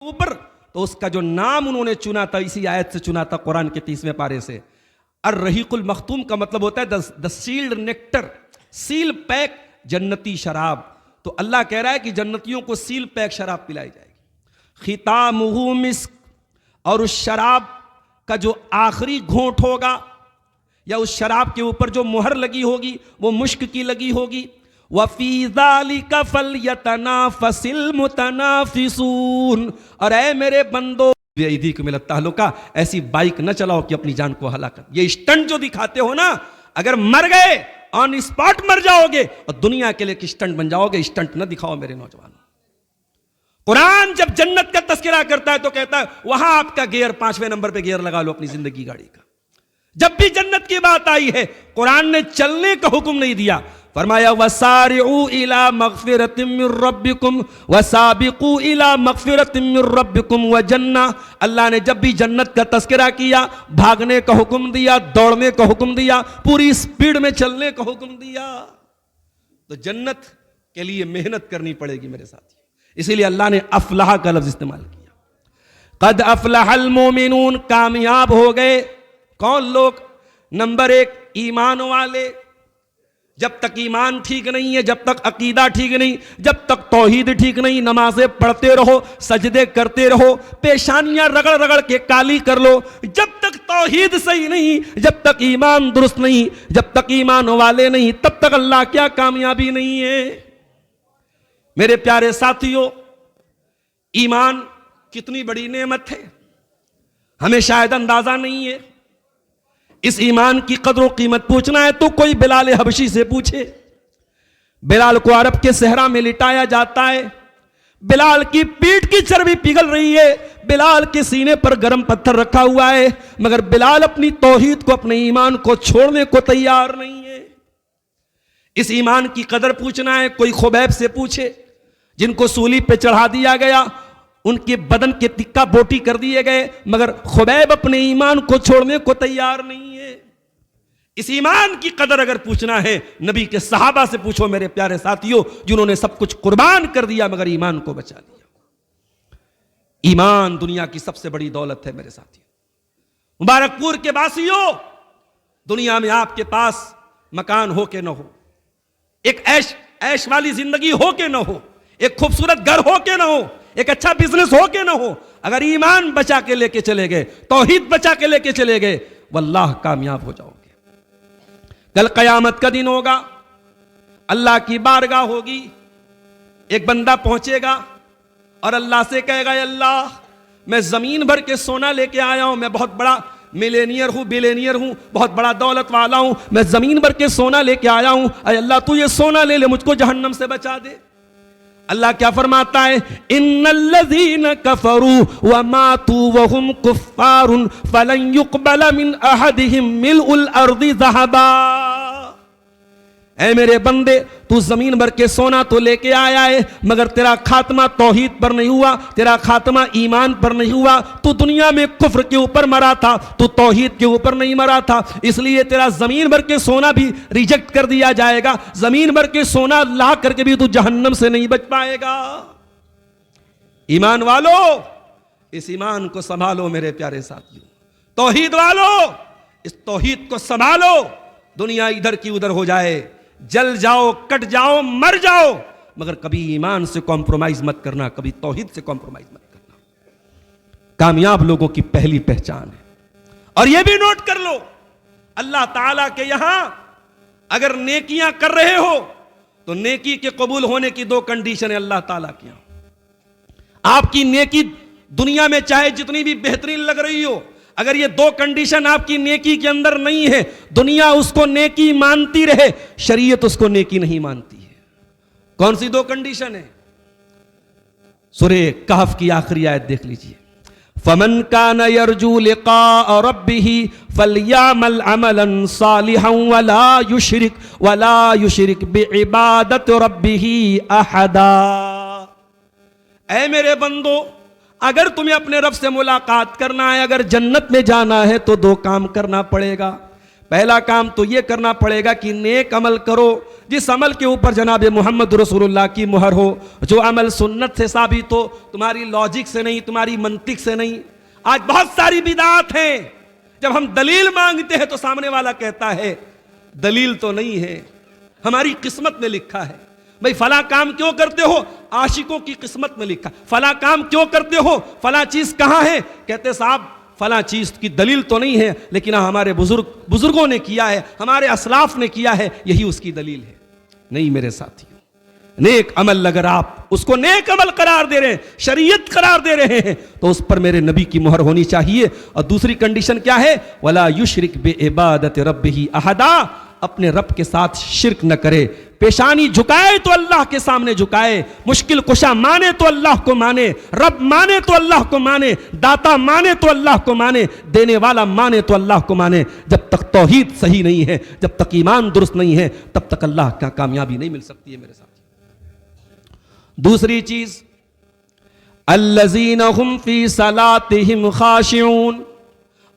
اوپر تو اس کا جو نام انہوں نے چنا تھا اسی آیت سے چنا تھا قرآن کے 30ویں پارے سے. الرحیق المختوم کا مطلب ہوتا ہے دا سیلڈ نیکٹر, سیل پیک جنتی شراب. تو اللہ کہہ رہا ہے کہ جنتیوں کو سیل پیک شراب پلائی جائے گی. ختامہ مسک, اور اس شراب کا جو آخری گھونٹ ہوگا یا اس شراب کے اوپر جو مہر لگی ہوگی وہ مشک کی لگی ہوگی. وَفِي ذَلِكَ فَلْيَتَنَافَسِ الْمُتَنَافِسُونَ. اور اے میرے بندو بِأَيْدِيكُمْ إِلَى التَّهْلُكَةِ, ایسی بائک نہ چلاؤ کہ اپنی جان کو ہلاک. یہ اسٹنٹ جو دکھاتے ہو نا, اگر مر گئے آن اسپاٹ مر جاؤ گے اور دنیا کے لیے اسٹنٹ بن جاؤ گے. اسٹنٹ نہ دکھاؤ میرے نوجوانوں. قرآن جب جنت کا تذکرہ کرتا ہے تو کہتا ہے وہاں آپ کا گیئر 5ویں نمبر پہ گیئر لگا لو اپنی زندگی گاڑی کا. جب بھی جنت کی بات آئی ہے قرآن نے چلنے کا حکم نہیں دیا, فرمایا وَسَارِعُوا إِلَى مَغْفِرَةٍ مِّن رَبِّكُمْ وَسَابِقُوا إِلَى مَغْفِرَةٍ مِّن رَبِّكُمْ وَجَنَّةٍ. اللہ نے جب بھی جنت کا تذکرہ کیا, بھاگنے کا حکم دیا, دوڑنے کا حکم دیا, پوری سپیڈ میں چلنے کا حکم دیا. تو جنت کے لیے محنت کرنی پڑے گی میرے ساتھی. اسی لیے اللہ نے افلح کا لفظ استعمال کیا. قد افلح المومنون, کامیاب ہو گئے کون لوگ؟ نمبر 1 ایمان والے. جب تک ایمان ٹھیک نہیں ہے, جب تک عقیدہ ٹھیک نہیں, جب تک توحید ٹھیک نہیں, نمازیں پڑھتے رہو, سجدے کرتے رہو, پیشانیاں رگڑ رگڑ کے کالی کر لو, جب تک توحید صحیح نہیں, جب تک ایمان درست نہیں, جب تک ایمان والے نہیں, تب تک اللہ کیا کامیابی نہیں ہے. میرے پیارے ساتھیوں, ایمان کتنی بڑی نعمت ہے ہمیں شاید اندازہ نہیں ہے. اس ایمان کی قدر و قیمت پوچھنا ہے تو کوئی بلال حبشی سے پوچھے. بلال کو عرب کے صحرا میں لٹایا جاتا ہے, بلال کی پیٹھ کی چربی پگھل رہی ہے, بلال کے سینے پر گرم پتھر رکھا ہوا ہے, مگر بلال اپنی توحید کو, اپنے ایمان کو چھوڑنے کو تیار نہیں ہے. اس ایمان کی قدر پوچھنا ہے کوئی خبیب سے پوچھے, جن کو سولی پہ چڑھا دیا گیا, ان کے بدن کے تکہ بوٹی کر دیے گئے, مگر خبیب اپنے ایمان کو چھوڑنے کو تیار نہیں ہے. اس ایمان کی قدر اگر پوچھنا ہے نبی کے صحابہ سے پوچھو میرے پیارے ساتھیوں, جنہوں نے سب کچھ قربان کر دیا مگر ایمان کو بچا لیا. ایمان دنیا کی سب سے بڑی دولت ہے میرے ساتھیوں. مبارک پور کے باسیوں, دنیا میں آپ کے پاس مکان ہو کے نہ ہو, ایک عیش والی زندگی ہو کے نہ ہو, ایک خوبصورت گھر ہو کے نہ ہو, ایک اچھا بزنس ہو کے نہ ہو, اگر ایمان بچا کے لے کے چلے گئے, توحید بچا کے لے کے چلے گئے, واللہ کامیاب ہو جاؤ گے. کل قیامت کا دن ہوگا, اللہ کی بارگاہ ہوگی, ایک بندہ پہنچے گا اور اللہ سے کہے گا اللہ میں زمین بھر کے سونا لے کے آیا ہوں, میں بہت بڑا ملینئر ہوں, بلینئر ہوں, بہت بڑا دولت والا ہوں, میں زمین بھر کے سونا لے کے آیا ہوں, اے اللہ تو یہ سونا لے لے, مجھ کو جہنم سے بچا دے. اللہ کیا فرماتا ہے؟ ان الذین کفروا وماتوا وهم کفار فلن يقبل من احدهم ملء الارض ذهبا. اے میرے بندے, تو زمین بھر کے سونا تو لے کے آیا ہے, مگر تیرا خاتمہ توحید پر نہیں ہوا, تیرا خاتمہ ایمان پر نہیں ہوا. تو دنیا میں کفر کے اوپر مرا تھا, تو توحید کے اوپر نہیں مرا تھا, اس لیے تیرا زمین بھر کے سونا بھی ریجیکٹ کر دیا جائے گا. زمین بھر کے سونا لا کر کے بھی تو جہنم سے نہیں بچ پائے گا. ایمان والو, اس ایمان کو سنبھالو میرے پیارے ساتھیوں. توحید والو, اس توحید کو سنبھالو. دنیا ادھر کی ادھر ہو جائے, جل جاؤ, کٹ جاؤ, مر جاؤ, مگر کبھی ایمان سے کمپرومائز مت کرنا, کبھی توحید سے کمپرومائز مت کرنا. کامیاب لوگوں کی پہلی پہچان ہے. اور یہ بھی نوٹ کر لو, اللہ تعالیٰ کے یہاں اگر نیکیاں کر رہے ہو تو نیکی کے قبول ہونے کی 2 کنڈیشن ہے اللہ تعالیٰ کے یہاں. آپ کی نیکی دنیا میں چاہے جتنی بھی بہترین لگ رہی ہو, اگر یہ 2 کنڈیشن آپ کی نیکی کے اندر نہیں ہے, دنیا اس کو نیکی مانتی رہے, شریعت اس کو نیکی نہیں مانتی ہے. کون سی 2 کنڈیشن ہے؟ سورہ کہف کی آخری آیت دیکھ لیجئے. فَمَنْ كَانَ يَرْجُو لِقَاءَ رَبِّهِ فَلْيَعْمَلْ عَمَلًا صَالِحًا وَلَا يُشْرِكْ بِعِبَادَةِ رَبِّهِ أَحَدًا. اے میرے بندو, اگر تمہیں اپنے رب سے ملاقات کرنا ہے, اگر جنت میں جانا ہے تو 2 کام کرنا پڑے گا. پہلا کام تو یہ کرنا پڑے گا کہ نیک عمل کرو جس عمل کے اوپر جناب محمد رسول اللہ کی مہر ہو، جو عمل سنت سے ثابت ہو، تمہاری لاجک سے نہیں، تمہاری منطق سے نہیں۔ آج بہت ساری بدعات ہیں، جب ہم دلیل مانگتے ہیں تو سامنے والا کہتا ہے دلیل تو نہیں ہے، ہماری قسمت میں لکھا ہے۔ بھئی فلاں کام کیوں کرتے ہو؟ عاشقوں کی قسمت میں لکھا۔ فلاں کام کیوں کرتے ہو؟ فلاں چیز کہاں ہے؟ کہتے صاحب فلاں چیز کی دلیل تو نہیں ہے، لیکن ہمارے بزرگوں نے کیا ہے، ہمارے اسلاف نے کیا ہے، یہی اس کی دلیل ہے۔ نہیں میرے ساتھیوں، نیک عمل اگر آپ اس کو نیک عمل قرار دے رہے ہیں، شریعت قرار دے رہے ہیں، تو اس پر میرے نبی کی مہر ہونی چاہیے۔ اور دوسری کنڈیشن کیا ہے؟ وَلَا يُشْرِكْ بِعِبَادَةِ رَبِّهِ أَحَدًا، اپنے رب کے ساتھ شرک نہ کرے۔ پیشانی جھکائے تو اللہ کے سامنے جھکائے، مشکل کشا مانے تو اللہ کو مانے، رب مانے تو اللہ کو مانے، داتا مانے تو اللہ کو مانے، دینے والا مانے تو اللہ کو مانے۔ جب تک توحید صحیح نہیں ہے، جب تک ایمان درست نہیں ہے، تب تک اللہ کا کامیابی نہیں مل سکتی ہے میرے ساتھ۔ دوسری چیز، الذین هم فی صلاتہم خاشعون،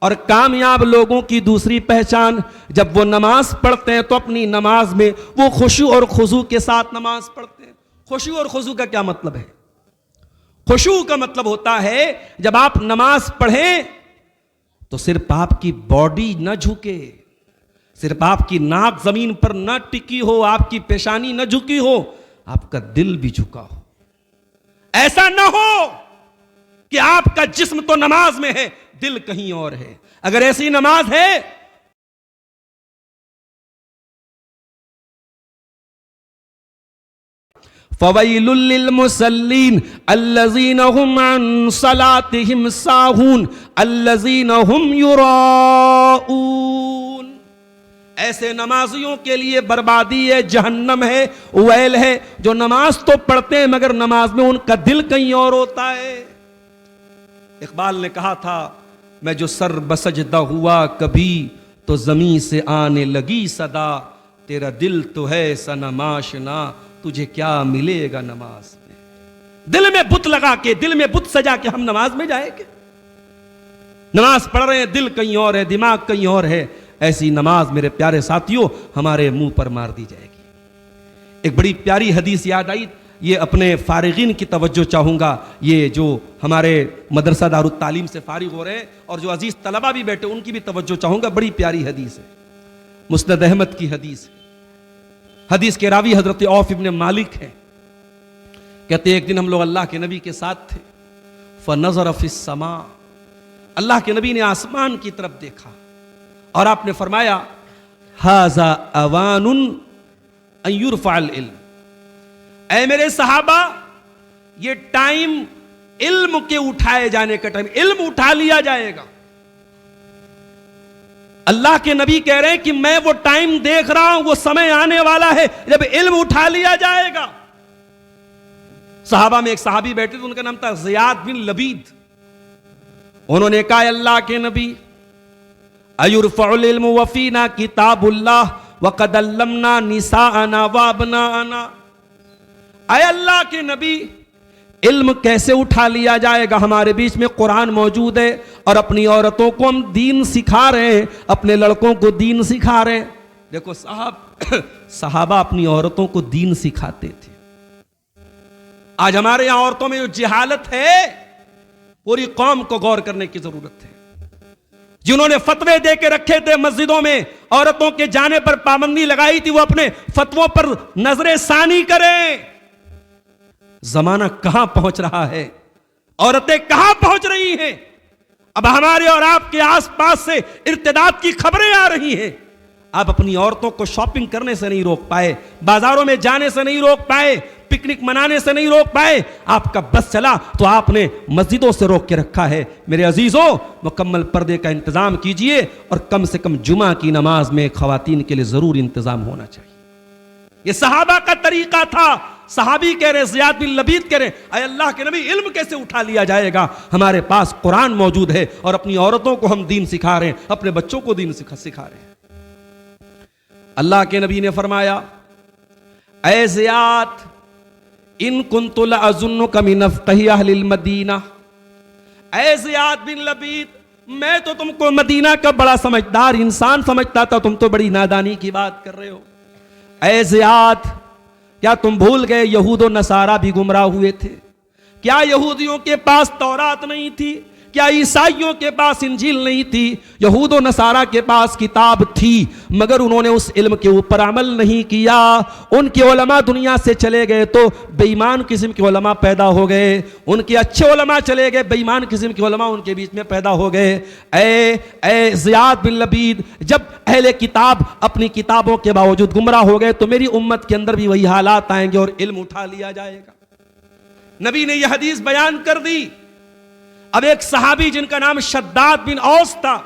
اور کامیاب لوگوں کی دوسری پہچان، جب وہ نماز پڑھتے ہیں تو اپنی نماز میں وہ خشوع اور خضوع کے ساتھ نماز پڑھتے ہیں۔ خشوع اور خضوع کا کیا مطلب ہے؟ خشوع کا مطلب ہوتا ہے جب آپ نماز پڑھیں تو صرف آپ کی باڈی نہ جھکے، صرف آپ کی ناک زمین پر نہ ٹکی ہو، آپ کی پیشانی نہ جھکی ہو، آپ کا دل بھی جھکا ہو۔ ایسا نہ ہو کہ آپ کا جسم تو نماز میں ہے، دل کہیں اور ہے۔ اگر ایسی نماز ہے فَوَيْلٌ لِّلْمُصَلِّينَ الَّذِينَ هُمْ عَن صَلَاتِهِمْ سَاهُونَ الَّذِينَ هُمْ يُرَاءُونَ، ایسے نمازیوں کے لیے بربادی ہے، جہنم ہے، ویل ہے، جو نماز تو پڑھتے ہیں مگر نماز میں ان کا دل کہیں اور ہوتا ہے۔ اقبال نے کہا تھا، میں جو سر بسجدہ ہوا کبھی تو زمین سے آنے لگی صدا، تیرا دل تو ہے صنم آشنا، تجھے کیا ملے گا نماز میں۔ دل میں بت لگا کے، دل میں بت سجا کے ہم نماز میں جائیں گے؟ نماز پڑھ رہے ہیں، دل کہیں اور ہے، دماغ کہیں اور ہے، ایسی نماز میرے پیارے ساتھیوں ہمارے منہ پر مار دی جائے گی۔ ایک بڑی پیاری حدیث یاد آئی، یہ اپنے فارغین کی توجہ چاہوں گا، یہ جو ہمارے مدرسہ دارالتعلیم سے فارغ ہو رہے ہیں اور جو عزیز طلبہ بھی بیٹھے ان کی بھی توجہ چاہوں گا۔ بڑی پیاری حدیث ہے، مسند احمد کی حدیث ہے۔ حدیث کے راوی حضرت عوف ابن مالک ہیں، کہتے ہیں ایک دن ہم لوگ اللہ کے نبی کے ساتھ تھے، فنظر فی السماء، اللہ کے نبی نے آسمان کی طرف دیکھا اور آپ نے فرمایا ھذا اوان ان یرفع العلم، اے میرے صحابہ یہ ٹائم علم کے اٹھائے جانے کا ٹائم، علم اٹھا لیا جائے گا۔ اللہ کے نبی کہہ رہے ہیں کہ میں وہ ٹائم دیکھ رہا ہوں، وہ سمے آنے والا ہے جب علم اٹھا لیا جائے گا۔ صحابہ میں ایک صحابی بیٹھے تھے، ان کا نام تھا زیاد بن لبید۔ انہوں نے کہا اللہ کے نبی ایرفع العلم وفینا کتاب اللہ وقد علمنا نساءنا وابناءنا، اے اللہ کے نبی علم کیسے اٹھا لیا جائے گا؟ ہمارے بیچ میں قرآن موجود ہے اور اپنی عورتوں کو ہم دین سکھا رہے ہیں، اپنے لڑکوں کو دین سکھا رہے ہیں۔ دیکھو صحابہ اپنی عورتوں کو دین سکھاتے تھے۔ آج ہمارے یہاں عورتوں میں جو جہالت ہے، پوری قوم کو غور کرنے کی ضرورت ہے۔ جنہوں نے فتوے دے کے رکھے تھے مسجدوں میں عورتوں کے جانے پر پابندی لگائی تھی، وہ اپنے فتووں پر نظر ثانی کریں۔ زمانہ کہاں پہنچ رہا ہے، عورتیں کہاں پہنچ رہی ہیں؟ اب ہمارے اور آپ کے آس پاس سے ارتداد کی خبریں آ رہی ہیں۔ آپ اپنی عورتوں کو شاپنگ کرنے سے نہیں روک پائے، بازاروں میں جانے سے نہیں روک پائے، پکنک منانے سے نہیں روک پائے، آپ کا بس چلا تو آپ نے مسجدوں سے روک کے رکھا ہے۔ میرے عزیزوں، مکمل پردے کا انتظام کیجئے اور کم سے کم جمعہ کی نماز میں خواتین کے لیے ضرور انتظام ہونا چاہیے۔ یہ صحابہ کا طریقہ تھا۔ صحابی کہہ رہے، زیاد بن لبید کہہ رہے، اے اللہ کے نبی علم کیسے اٹھا لیا جائے گا؟ ہمارے پاس قرآن موجود ہے اور اپنی عورتوں کو ہم دین سکھا رہے ہیں، اپنے بچوں کو دین سکھا رہے ہیں۔ اللہ کے نبی نے فرمایا اے زیاد ان کنت لأظنک من افقہ اہل المدینہ، اے زیاد بن لبید میں تو تم کو مدینہ کا بڑا سمجھدار انسان سمجھتا تھا، تم تو بڑی نادانی کی بات کر رہے ہو۔ اے زیاد، کیا تم بھول گئے یہود و نصارہ بھی گمراہ ہوئے تھے؟ کیا یہودیوں کے پاس تورات نہیں تھی؟ کیا عیسائیوں کے پاس انجیل نہیں تھی؟ یہود و نصارہ کے پاس کتاب تھی، مگر انہوں نے اس علم کے اوپر عمل نہیں کیا۔ ان کے علماء دنیا سے چلے گئے تو بے ایمان قسم کے علماء پیدا ہو گئے، ان کے اچھے علماء چلے گئے، بے ایمان قسم کے علماء ان کے بیچ میں پیدا ہو گئے۔ اے زیاد بن لبید، جب اہل کتاب اپنی کتابوں کے باوجود گمراہ ہو گئے تو میری امت کے اندر بھی وہی حالات آئیں گے اور علم اٹھا لیا جائے گا۔ نبی نے یہ حدیث بیان کر دی۔ اب ایک صحابی جن کا نام شداد بن اوس تھا،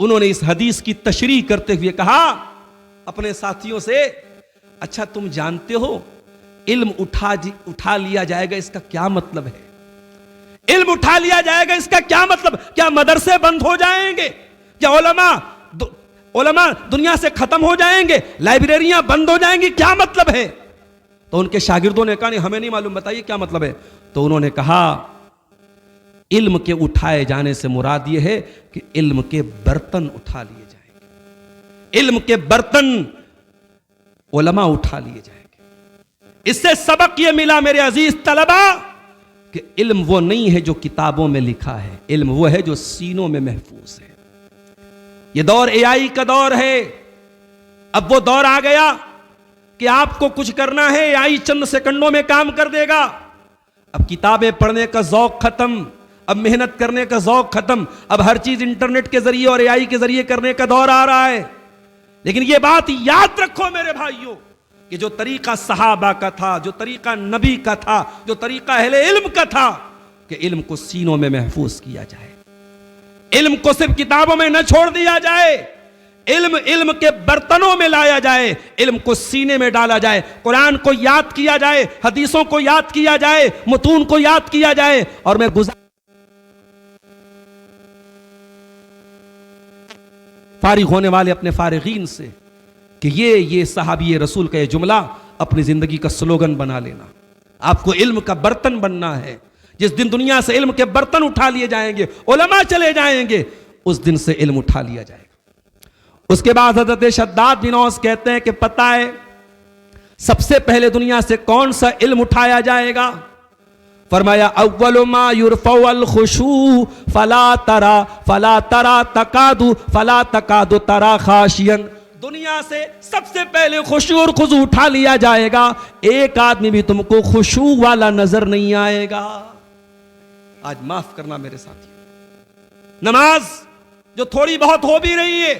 انہوں نے اس حدیث کی تشریح کرتے ہوئے کہا اپنے ساتھیوں سے، اچھا تم جانتے ہو علم اٹھا لیا جائے گا اس کا کیا مطلب ہے؟ علم اٹھا لیا جائے گا اس کا کیا مطلب؟ کیا مدرسے بند ہو جائیں گے؟ کیا علماء دنیا سے ختم ہو جائیں گے؟ لائبریریاں بند ہو جائیں گی؟ کیا مطلب ہے؟ تو ان کے شاگردوں نے کہا نہیں ہمیں نہیں معلوم، بتائیے کیا مطلب ہے؟ تو انہوں نے کہا علم کے اٹھائے جانے سے مراد یہ ہے کہ علم کے برتن اٹھا لیے جائیں گے، علم کے برتن علماء اٹھا لیے جائیں گے۔ اس سے سبق یہ ملا میرے عزیز طلبہ کہ علم وہ نہیں ہے جو کتابوں میں لکھا ہے، علم وہ ہے جو سینوں میں محفوظ ہے۔ یہ دور اے آئی کا دور ہے، اب وہ دور آ گیا کہ آپ کو کچھ کرنا ہے، اے آئی چند سیکنڈوں میں کام کر دے گا۔ اب کتابیں پڑھنے کا ذوق ختم، اب محنت کرنے کا ذوق ختم، اب ہر چیز انٹرنیٹ کے ذریعے اور اے آئی کے ذریعے کرنے کا دور آ رہا ہے۔ لیکن یہ بات یاد رکھو میرے بھائیوں کہ جو طریقہ صحابہ کا تھا، جو طریقہ نبی کا تھا، جو طریقہ اہل علم کا تھا کہ علم کو سینوں میں محفوظ کیا جائے، علم کو صرف کتابوں میں نہ چھوڑ دیا جائے، علم کے برتنوں میں لایا جائے، علم کو سینے میں ڈالا جائے، قرآن کو یاد کیا جائے، حدیثوں کو یاد کیا جائے، متون کو یاد کیا جائے۔ اور میں فارغ ہونے والے اپنے فارغین سے کہ یہ صحابی رسول کا یہ جملہ اپنی زندگی کا سلوگن بنا لینا۔ آپ کو علم کا برتن بننا ہے۔ جس دن دنیا سے علم کے برتن اٹھا لیے جائیں گے، علماء چلے جائیں گے، اس دن سے علم اٹھا لیا جائے گا۔ اس کے بعد حضرت شداد بن اوس کہتے ہیں کہ پتہ ہے سب سے پہلے دنیا سے کون سا علم اٹھایا جائے گا؟ فرمایا اول ما یرفع الخشوع فلا تکاد ترا خاشیا۔ دنیا سے سب سے پہلے خشوع اور خضوع اٹھا لیا جائے گا، ایک آدمی بھی تم کو خشوع والا نظر نہیں آئے گا۔ آج معاف کرنا میرے ساتھی، نماز جو تھوڑی بہت ہو بھی رہی ہے،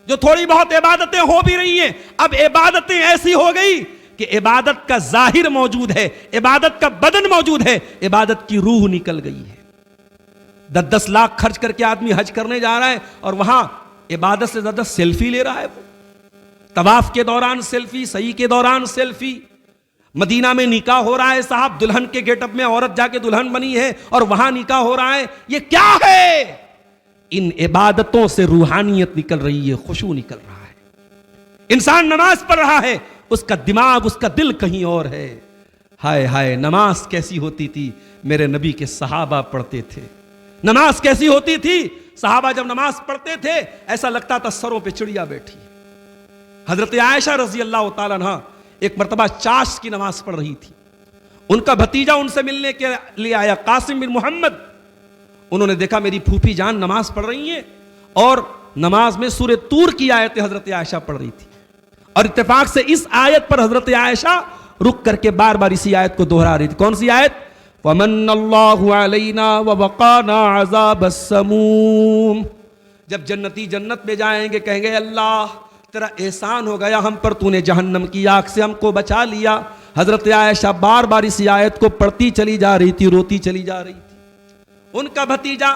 جو تھوڑی بہت عبادتیں ہو بھی رہی ہیں، اب عبادتیں ایسی ہو گئی کہ عبادت کا ظاہر موجود ہے، عبادت کا بدن موجود ہے، عبادت کی روح نکل گئی ہے۔ 10 لاکھ خرچ کر کے آدمی حج کرنے جا رہا ہے اور وہاں عبادت سے زیادہ سیلفی لے رہا ہے۔ وہ طواف کے دوران سیلفی، سعی کے دوران سیلفی، مدینہ میں نکاح ہو رہا ہے صاحب، دلہن کے گیٹ اپ میں عورت جا کے دلہن بنی ہے اور وہاں نکاح ہو رہا ہے، یہ کیا ہے؟ ان عبادتوں سے روحانیت نکل رہی ہے، خشوع نکل رہا ہے۔ انسان نماز پڑھ رہا ہے، اس کا دماغ، اس کا دل کہیں اور ہے۔ ہائے ہائے، نماز کیسی ہوتی تھی؟ میرے نبی کے صحابہ پڑھتے تھے۔ نماز کیسی ہوتی تھی؟ صحابہ جب نماز پڑھتے تھے ایسا لگتا تھا سروں پہ چڑیا بیٹھی۔ حضرت عائشہ رضی اللہ تعالیٰ عنہ ایک مرتبہ چاشت کی نماز پڑھ رہی تھی، ان کا بھتیجا ان سے ملنے کے لیے آیا، قاسم بن محمد۔ انہوں نے دیکھا میری پھوپھی جان نماز پڑھ رہی ہیں اور نماز میں سورہ طور کی آیت حضرت عائشہ پڑھ رہی تھی، اور اتفاق سے اس آیت پر حضرت عائشہ رک کر کے بار بار اسی آیت کو دہرا رہی تھی۔ کون سی آیت؟ وَمَنَّ اللَّهُ عَلَيْنَا وَوَقَانَا عَذَابَ السَّمُومِ۔ جب جنتی جنت میں جائیں گے کہیں گے اللہ تیرا احسان ہو گیا ہم پر، تو نے جہنم کی آگ سے ہم کو بچا لیا۔ حضرت عائشہ بار بار اسی آیت کو پڑھتی چلی جا رہی تھی، روتی چلی جا رہی تھی۔ ان کا بھتیجا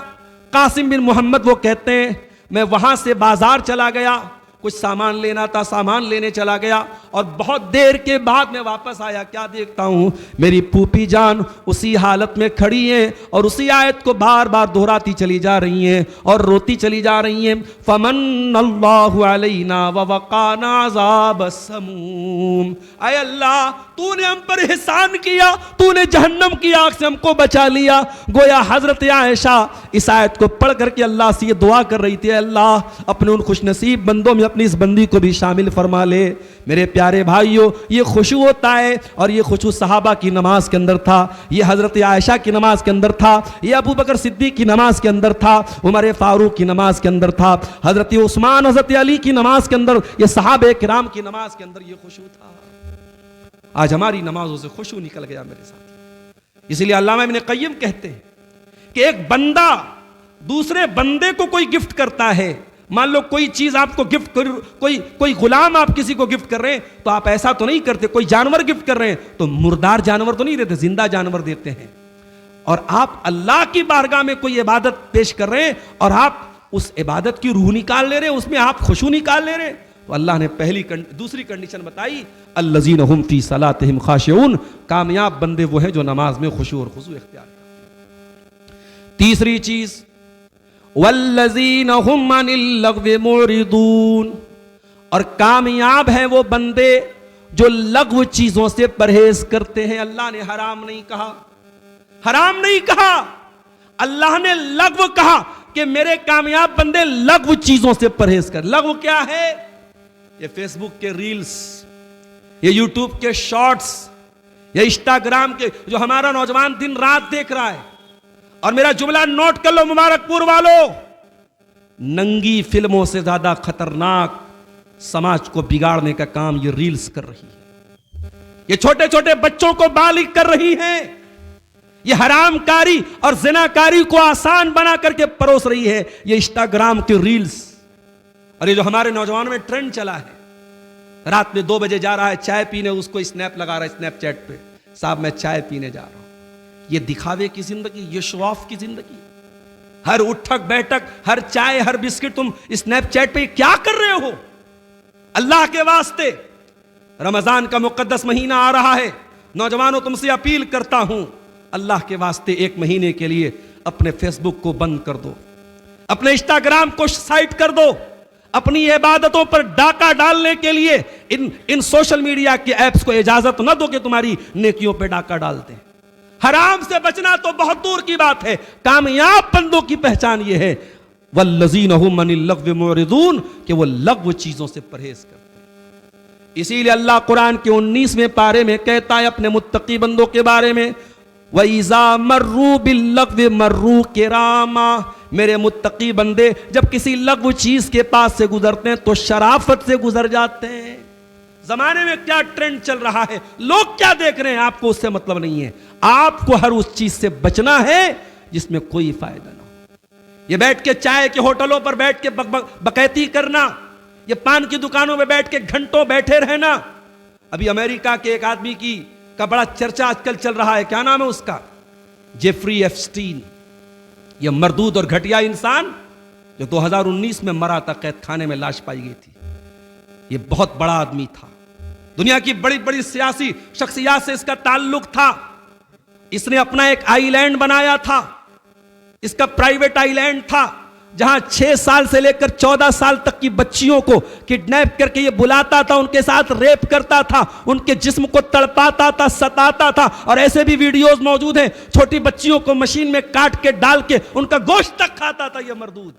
قاسم بن محمد وہ کہتے ہیں میں وہاں سے بازار چلا گیا، کچھ سامان لینا تھا، سامان لینے چلا گیا، اور بہت دیر کے بعد میں واپس آیا، کیا دیکھتا ہوں میری پھوپھی جان اسی حالت میں کھڑی ہیں اور اسی آیت کو بار بار دہراتی چلی جا رہی ہیں اور روتی چلی جا رہی ہیں۔ فمن اللہ علینا ووقانا عذاب السموم۔ اے اللہ تو نے ہم پر احسان کیا، تو نے جہنم کی آگ سے ہم کو بچا لیا۔ گویا حضرت عائشہ اس آیت کو پڑھ کر کے اللہ سے یہ دعا کر رہی تھی، اللہ اپنے ان خوش نصیب بندوں میں اپنی اس بندی کو بھی شامل فرما لے۔ میرے پیارے بھائیوں، یہ خشوع ہوتا ہے، اور یہ خشوع صحابہ کی نماز کے اندر تھا، یہ حضرت عائشہ کی نماز کے اندر تھا، یہ ابو بکر صدیق کی نماز کے اندر تھا، عمر فاروق کی نماز کے اندر تھا، حضرت عثمان حضرت علی کی نماز کے اندر، یہ صحابہ کرام کی نماز کے اندر یہ خشوع تھا۔ آج ہماری نمازوں سے خشوع نکل گیا میرے ساتھ۔ اسی لیے علامہ ابن قیم کہتے ہیں کہ ایک بندہ دوسرے بندے کو کوئی گفٹ کرتا ہے، مان لو کوئی چیز آپ کو گفٹ کر، کوئی غلام آپ کسی کو گفٹ کر رہے ہیں، تو آپ ایسا تو نہیں کرتے، کوئی جانور گفٹ کر رہے ہیں تو مردار جانور تو نہیں دیتے، زندہ جانور دیتے ہیں۔ اور آپ اللہ کی بارگاہ میں کوئی عبادت پیش کر رہے ہیں اور آپ اس عبادت کی روح نکال لے رہے ہیں، اس میں آپ خشوع نکال لے رہے ہیں، تو اللہ نے دوسری کنڈیشن بتائی، الذین هم فی صلاتہم خاشعون، کامیاب بندے وہ ہیں جو نماز میں خشوع اور خضوع اختیار کرتے ہیں۔ تیسری چیز، والذین هم عن اللغو معرضون، اور کامیاب ہیں وہ بندے جو لغو چیزوں سے پرہیز کرتے ہیں۔ اللہ نے حرام نہیں کہا، حرام نہیں کہا، اللہ نے لغو کہا کہ میرے کامیاب بندے لغو چیزوں سے پرہیز کر۔ لغو کیا ہے؟ یہ فیس بک کے ریلز، یہ یوٹیوب کے شارٹس، یہ انسٹاگرام کے جو ہمارا نوجوان دن رات دیکھ رہا ہے۔ اور میرا جملہ نوٹ کر لو مبارک پور والو، ننگی فلموں سے زیادہ خطرناک سماج کو بگاڑنے کا کام یہ ریلز کر رہی ہے۔ یہ چھوٹے چھوٹے بچوں کو بالغ کر رہی ہیں، یہ حرام کاری اور زنا کاری کو آسان بنا کر کے پروس رہی ہے یہ انسٹاگرام کے ریلز۔ اور یہ جو ہمارے نوجوانوں میں ٹرینڈ چلا ہے، رات میں 2 بجے جا رہا ہے چائے پینے، اس کو اسنیپ لگا رہا ہے اسنیپ چیٹ پہ، صاحب میں چائے پینے جا رہا ہوں۔ یہ دکھاوے کی زندگی، یہ شو آف کی زندگی، ہر اٹھک بیٹھک، ہر چائے، ہر بسکٹ تم اسنیپ چیٹ پہ کیا کر رہے ہو؟ اللہ کے واسطے رمضان کا مقدس مہینہ آ رہا ہے، نوجوانوں تم سے اپیل کرتا ہوں، اللہ کے واسطے 1 مہینے کے لیے اپنے فیس بک کو بند کر دو، اپنے انسٹاگرام کو سائٹ کر دو، اپنی عبادتوں پر ڈاکہ ڈالنے کے لیے ان سوشل میڈیا کے ایپس کو اجازت نہ دو کہ تمہاری نیکیوں پہ ڈاکہ ڈالتے ہیں۔ حرام سے بچنا تو بہت دور کی بات ہے، کامیاب بندوں کی پہچان یہ ہے، والذین هم عن اللغو معرضون، کہ وہ لغو چیزوں سے پرہیز کرتے ہیں۔ اسی لیے اللہ قرآن کے 19ویں پارے میں کہتا ہے اپنے متقی بندوں کے بارے میں، وَإِذَا مَرُّوا بِاللَّغْوِ مَرُّوا كِرَامًا، میرے متقی بندے جب کسی لغو چیز کے پاس سے گزرتے ہیں تو شرافت سے گزر جاتے ہیں۔ زمانے میں کیا ٹرینڈ چل رہا ہے، لوگ کیا دیکھ رہے ہیں، آپ کو اس سے مطلب نہیں ہے، آپ کو ہر اس چیز سے بچنا ہے جس میں کوئی فائدہ نہ ہو۔ یہ بیٹھ کے چائے کے ہوٹلوں پر بیٹھ کے بقیتی کرنا، یہ پان کی دکانوں میں بیٹھ کے گھنٹوں بیٹھے رہنا۔ ابھی امریکہ کے ایک آدمی کا بڑا چرچا آج کل چل رہا ہے، کیا نام ہے اس کا؟ جیفری ایپسٹین، یہ مردود اور گھٹیا انسان جو 2019 میں مرا تھا، قید خانے میں لاش پائی گئی تھی۔ یہ بہت بڑا آدمی تھا، دنیا کی بڑی بڑی سیاسی شخصیات سے اس کا تعلق تھا۔ اس نے اپنا ایک آئی لینڈ بنایا تھا، اس کا پرائیویٹ آئی لینڈ تھا، جہاں 6 سال سے لے کر 14 سال تک کی بچیوں کو کڈنیپ کر کے یہ بلاتا تھا، ان کے ساتھ ریپ کرتا تھا، ان کے جسم کو تڑپاتا تھا، ستاتا تھا، اور ایسے بھی ویڈیوز موجود ہیں چھوٹی بچیوں کو مشین میں کاٹ کے ڈال کے ان کا گوشت تک کھاتا تھا یہ مردود۔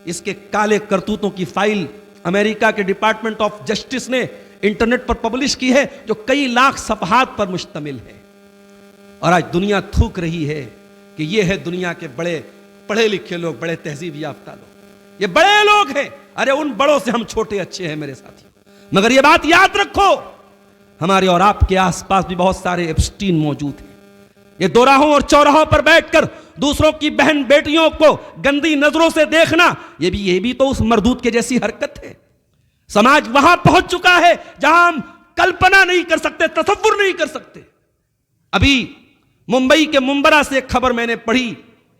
اس کے کالے کرتوتوں کی فائل امریکہ کے ڈپارٹمنٹ آف جسٹس نے انٹرنیٹ پر پبلش کی ہے، جو کئی لاکھ صفحات پر مشتمل ہے۔ اور آج دنیا تھوک رہی ہے کہ یہ ہے دنیا کے بڑے پڑھے لکھے لوگ، بڑے تہذیب یافتہ لوگ، یہ بڑے لوگ ہیں۔ ارے ان بڑوں سے ہم چھوٹے اچھے ہیں میرے ساتھیوں، مگر یہ بات یاد رکھو، ہمارے اور آپ کے آس پاس بھی بہت سارے ایپسٹین موجود ہیں۔ یہ دوراہوں اور چوراہوں پر بیٹھ کر دوسروں کی بہن بیٹیوں کو گندی نظروں سے دیکھنا، یہ بھی تو اس مردود کے جیسی حرکت ہے۔ سماج وہاں پہنچ چکا ہے جہاں ہم کلپنا نہیں کر سکتے، تصور نہیں کر سکتے۔ ابھی ممبئی کے ممبرا سے ایک خبر میں نے پڑھی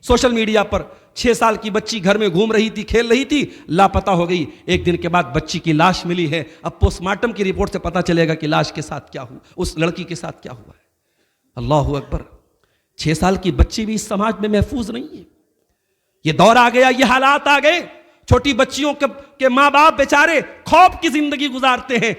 سوشل میڈیا پر، 6 سال کی بچی گھر میں گھوم رہی تھی، کھیل رہی تھی، لاپتہ ہو گئی۔ 1 دن کے بعد بچی کی لاش ملی ہے۔ اب پوسٹ مارٹم کی رپورٹ سے پتا چلے گا کہ لاش کے ساتھ کیا ہوا، اس لڑکی کے ساتھ کیا ہوا ہے۔ اللہ اکبر، 6 سال کی بچی بھی اس سماج میں محفوظ نہیں ہے۔ یہ دور آ گیا، یہ حالات آ گئے، چھوٹی بچیوں کے ماں باپ بیچارے خوف کی زندگی گزارتے ہیں.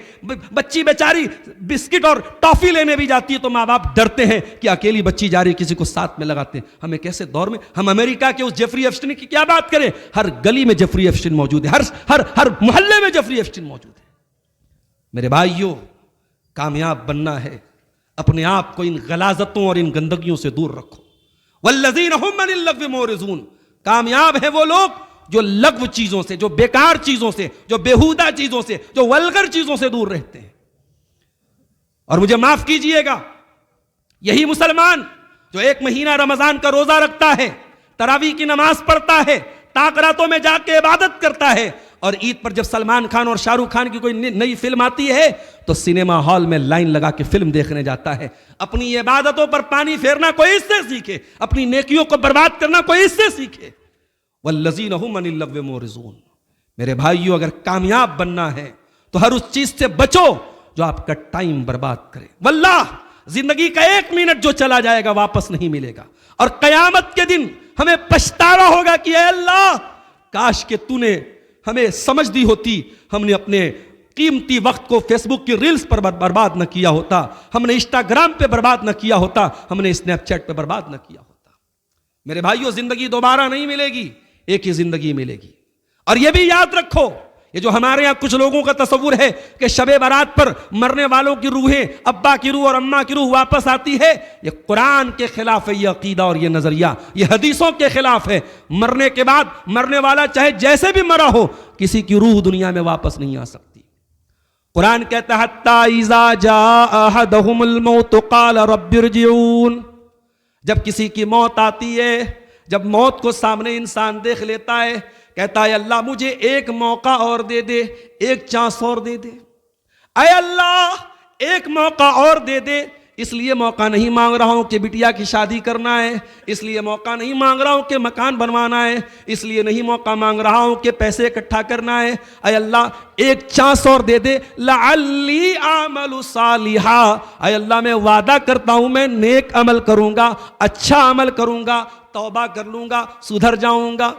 بچی بیچاری بسکٹ اور ٹافی لینے بھی جاتی ہے تو ماں باپ ڈرتے ہیں کہ اکیلی بچی جا رہی کسی کو ساتھ میں لگاتے ہیں. ہمیں کیسے دور میں ہم امریکہ کے اس جیفری ایپسٹین کی کیا بات کریں؟ ہر گلی میں جیفری ایپسٹین موجود ہے, ہر محلے میں جیفری ایپسٹین موجود ہے. میرے بھائیوں, کامیاب بننا ہے, اپنے آپ کو ان غلاظتوں اور ان گندگیوں سے دور رکھو. والذین هم عن اللغو معرضون, کامیاب ہے وہ لوگ جو لغو چیزوں سے, جو بیکار چیزوں سے, جو بیہودہ چیزوں سے, جو ولگر چیزوں سے دور رہتے ہیں. اور مجھے معاف کیجئے گا, یہی مسلمان جو ایک مہینہ رمضان کا روزہ رکھتا ہے, تراویح کی نماز پڑھتا ہے, تاک راتوں میں جا کے عبادت کرتا ہے, اور عید پر جب سلمان خان اور شاہ رخ خان کی کوئی نئی فلم آتی ہے تو سینما ہال میں لائن لگا کے فلم دیکھنے جاتا ہے. اپنی عبادتوں پر پانی پھیرنا کوئی اس سے سیکھے, اپنی نیکیوں کو برباد کرنا کوئی اس سے سیکھے. والذین هم عن اللغو معرضون. میرے بھائیوں, اگر کامیاب بننا ہے تو ہر اس چیز سے بچو جو آپ کا ٹائم برباد کرے. واللہ زندگی کا 1 منٹ جو چلا جائے گا واپس نہیں ملے گا, اور قیامت کے دن ہمیں پچھتاوا ہوگا کہ اے اللہ, کاش کہ تو نے ہمیں سمجھ دی ہوتی, ہم نے اپنے قیمتی وقت کو فیس بک کی ریلز پر برباد نہ کیا ہوتا, ہم نے انسٹاگرام پہ برباد نہ کیا ہوتا, ہم نے اسنیپ چیٹ پہ برباد نہ کیا ہوتا. میرے بھائیوں, زندگی دوبارہ نہیں ملے گی, ایک ہی زندگی ملے گی. اور یہ بھی یاد رکھو, یہ جو ہمارے یہاں کچھ لوگوں کا تصور ہے کہ شب برات پر مرنے والوں کی روحیں, ابا کی روح اور اماں کی روح واپس آتی ہے, یہ قرآن کے خلاف ہے. یہ عقیدہ اور یہ نظریہ یہ حدیثوں کے خلاف ہے. مرنے کے بعد مرنے والا چاہے جیسے بھی مرا ہو, کسی کی روح دنیا میں واپس نہیں آ سکتی. قرآن کہتا ہے حتی اذا جاء احدهم الموت قال رب ارجعون. جب کسی کی موت آتی ہے, جب موت کو سامنے انسان دیکھ لیتا ہے, کہتا ہے اللہ مجھے ایک موقع اور دے دے, ایک چانس اور دے دے. اے اللہ ایک موقع اور دے دے. اس لیے موقع نہیں مانگ رہا ہوں کہ بٹیا کی شادی کرنا ہے, اس لیے موقع نہیں مانگ رہا ہوں کہ مکان بنوانا ہے, اس لیے نہیں موقع مانگ رہا ہوں کہ پیسے اکٹھا کرنا ہے. اے اللہ ایک چانس اور دے دے. لعلی اعمل صالحا, اے اللہ میں وعدہ کرتا ہوں میں نیک عمل کروں گا, اچھا عمل کروں گا, توبہ کر لوں گا, سدھر جاؤں گا.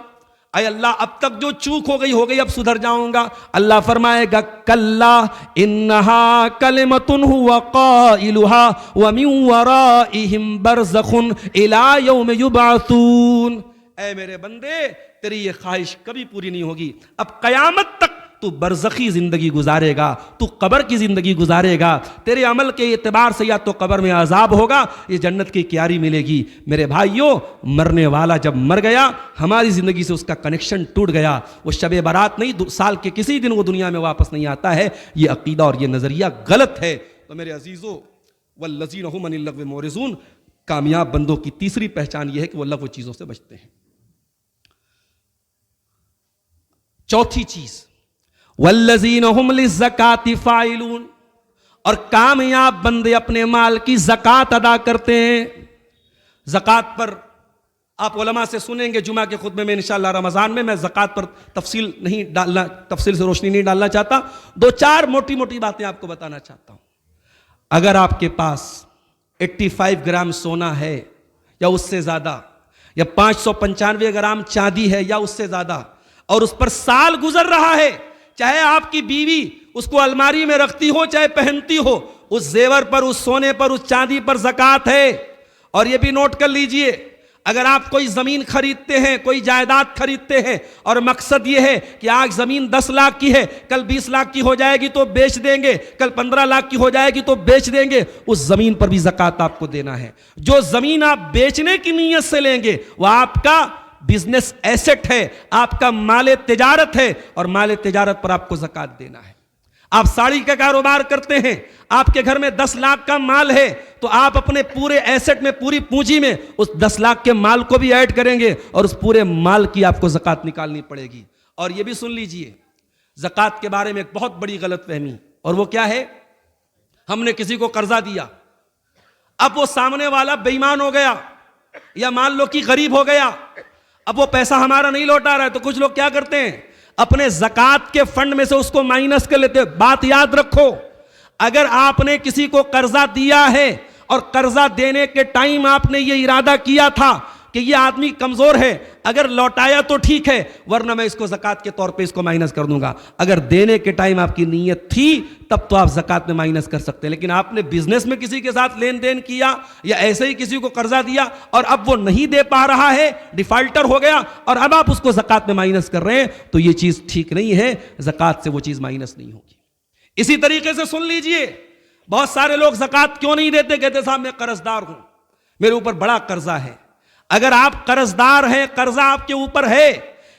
اے اللہ اب تک جو چوک ہو گئی, اب سدھر جاؤں گا. اللہ فرمائے گا کلا انہا کلمۃ ہوا قائلہا ومن ورائہم برزخ الی یوم یبعثون. اے میرے بندے, تیری یہ خواہش کبھی پوری نہیں ہوگی. اب قیامت تک تو برزخی زندگی گزارے گا, تو قبر کی زندگی گزارے گا. تیرے عمل کے اعتبار سے یا تو قبر میں عذاب ہوگا, یہ جنت کی کیاری ملے گی. میرے بھائیوں, مرنے والا جب مر گیا, ہماری زندگی سے اس کا کنیکشن ٹوٹ گیا. وہ شب برات نہیں, سال کے کسی دن وہ دنیا میں واپس نہیں آتا ہے. یہ عقیدہ اور یہ نظریہ غلط ہے. تو میرے عزیزو, والذین هم عن اللغو معرضون, کامیاب بندوں کی تیسری پہچان یہ ہے کہ وہ لغو چیزوں سے بچتے ہیں. چوتھی چیز, والذین هم للزکاۃ فاعلون, اور کامیاب بندے اپنے مال کی زکوٰۃ ادا کرتے ہیں. زکوٰۃ پر آپ علماء سے سنیں گے جمعہ کے خطبے میں انشاءاللہ رمضان میں زکوٰۃ پر تفصیل سے روشنی نہیں ڈالنا چاہتا. 2-4 موٹی موٹی باتیں آپ کو بتانا چاہتا ہوں. اگر آپ کے پاس 85 گرام سونا ہے یا اس سے زیادہ, یا 595 گرام چاندی ہے یا اس سے زیادہ, اور اس پر سال گزر رہا ہے, چاہے آپ کی بیوی اس کو الماری میں رکھتی ہو چاہے پہنتی ہو, اس زیور پر, اس سونے پر, اس چاندی پر زکوٰۃ ہے. اور یہ بھی نوٹ کر لیجئے, اگر آپ کوئی زمین خریدتے ہیں, کوئی جائیداد خریدتے ہیں, اور مقصد یہ ہے کہ آج زمین 10 لاکھ کی ہے, کل 20 لاکھ کی ہو جائے گی تو بیچ دیں گے, کل 15 لاکھ کی ہو جائے گی تو بیچ دیں گے, اس زمین پر بھی زکوٰۃ آپ کو دینا ہے. جو زمین آپ بیچنے کی نیت سے لیں گے وہ آپ کا بزنس ایسٹ ہے, آپ کا مال تجارت ہے, اور مال تجارت پر آپ کو زکوٰۃ دینا ہے. آپ ساڑی کا کاروبار کرتے ہیں, آپ کے گھر میں 10 لاکھ کا مال ہے, تو آپ اپنے پورے ایسٹ میں, پوری پونجی میں اس 10 لاکھ کے مال کو بھی ایڈ کریں گے, اور اس پورے مال کی آپ کو زکوٰۃ نکالنی پڑے گی. اور یہ بھی سن لیجئے, زکوٰۃ کے بارے میں ایک بہت بڑی غلط فہمی, اور وہ کیا ہے, ہم نے کسی کو قرضہ دیا, اب وہ سامنے والا بے ایمان ہو گیا, یا مان لو کہ غریب ہو گیا, اب وہ پیسہ ہمارا نہیں لوٹا رہا ہے, تو کچھ لوگ کیا کرتے ہیں, اپنے زکوٰۃ کے فنڈ میں سے اس کو مائنس کر لیتے. بات یاد رکھو, اگر آپ نے کسی کو قرضہ دیا ہے اور قرضہ دینے کے ٹائم آپ نے یہ ارادہ کیا تھا کہ یہ آدمی کمزور ہے، اگر لوٹایا تو ٹھیک ہے، ورنہ میں اس کو زکوٰۃ کے طور پہ اس کو مائنس کر دوں گا۔ اگر دینے کے ٹائم آپ کی نیت تھی تب تو آپ زکوٰۃ میں مائنس کر سکتے ہیں، لیکن آپ نے بزنس میں کسی کے ساتھ لین دین کیا یا ایسے ہی کسی کو قرضہ دیا اور اب وہ نہیں دے پا رہا ہے، ڈیفالٹر ہو گیا، اور اب آپ اس کو زکوٰۃ میں مائنس کر رہے ہیں، تو یہ چیز ٹھیک نہیں ہے، زکوٰۃ سے وہ چیز مائنس نہیں ہوگی۔ اسی طریقے سے سن لیجئے، بہت سارے لوگ زکوٰۃ کیوں نہیں دیتے؟ کہتے صاحب میں قرض دار ہوں، میرے اوپر بڑا قرضہ ہے۔ اگر آپ قرض دار ہیں، قرضہ آپ کے اوپر ہے،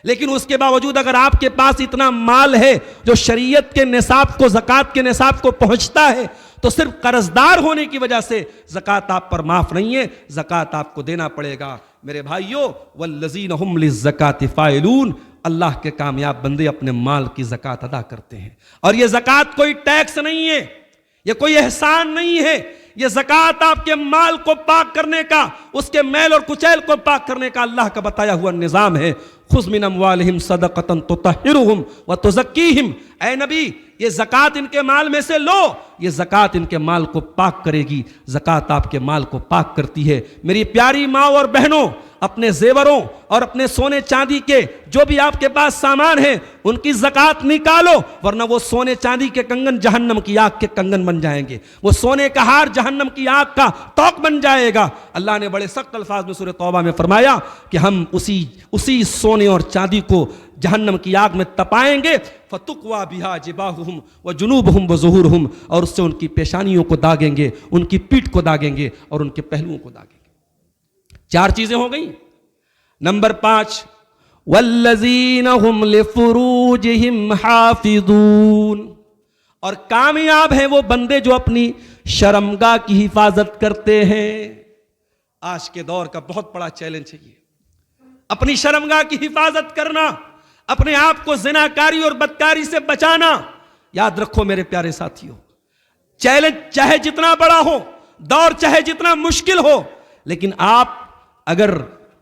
لیکن اس کے باوجود اگر آپ کے پاس اتنا مال ہے جو شریعت کے نصاب کو، زکوٰۃ کے نصاب کو پہنچتا ہے، تو صرف قرض دار ہونے کی وجہ سے زکوٰۃ آپ پر معاف نہیں ہے، زکوٰۃ آپ کو دینا پڑے گا۔ میرے بھائیو، والذین هم للزکاۃ فاعلون، اللہ کے کامیاب بندے اپنے مال کی زکوٰۃ ادا کرتے ہیں، اور یہ زکوٰۃ کوئی ٹیکس نہیں ہے، یہ کوئی احسان نہیں ہے، یہ زکوٰۃ آپ کے مال کو پاک کرنے کا، اس کے میل اور کچیل کو پاک کرنے کا اللہ کا بتایا ہوا نظام ہے۔ خذ من اموالہم صدقۃ تطہرہم وتزکیہم، اے نبی یہ زکوٰۃ ان کے مال میں سے لو، یہ زکوٰۃ ان کے مال کو پاک کرے گی، زکوٰۃ آپ کے مال کو پاک کرتی ہے۔ میری پیاری ماں اور بہنوں، اپنے زیوروں اور اپنے سونے چاندی کے جو بھی آپ کے پاس سامان ہیں ان کی زکوٰۃ نکالو، ورنہ وہ سونے چاندی کے کنگن جہنم کی آگ کے کنگن بن جائیں گے، وہ سونے کا ہار جہنم کی آگ کا توق بن جائے گا۔ اللہ نے بڑے سخت الفاظ میں سورہ توبہ میں فرمایا کہ ہم اسی سونے اور چاندی کو جہنم کی آگ میں تپائیں گے، فَتُقْوَى بِهَا جِبَاهُهُمْ وَجُنُوبُهُمْ وَظُهُورُهُمْ، اور اس سے ان کی پیشانیوں کو داغیں گے، ان کی پیٹھ کو داغیں گے اور ان کے پہلوؤں کو داغیں گے۔ چار چیزیں ہو گئیں۔ نمبر 5، وَالَّذِينَ هُمْ لِفُرُوجِهِمْ حَافِظُونَ، اور کامیاب ہیں وہ بندے جو اپنی شرمگاہ کی حفاظت کرتے ہیں۔ آج کے دور کا بہت بڑا چیلنج ہے یہ، اپنی شرمگاہ کی حفاظت کرنا، اپنے آپ کو زناکاری اور بدکاری سے بچانا۔ یاد رکھو میرے پیارے ساتھیوں، چیلنج چاہے جتنا بڑا ہو، دور چاہے جتنا مشکل ہو، لیکن آپ اگر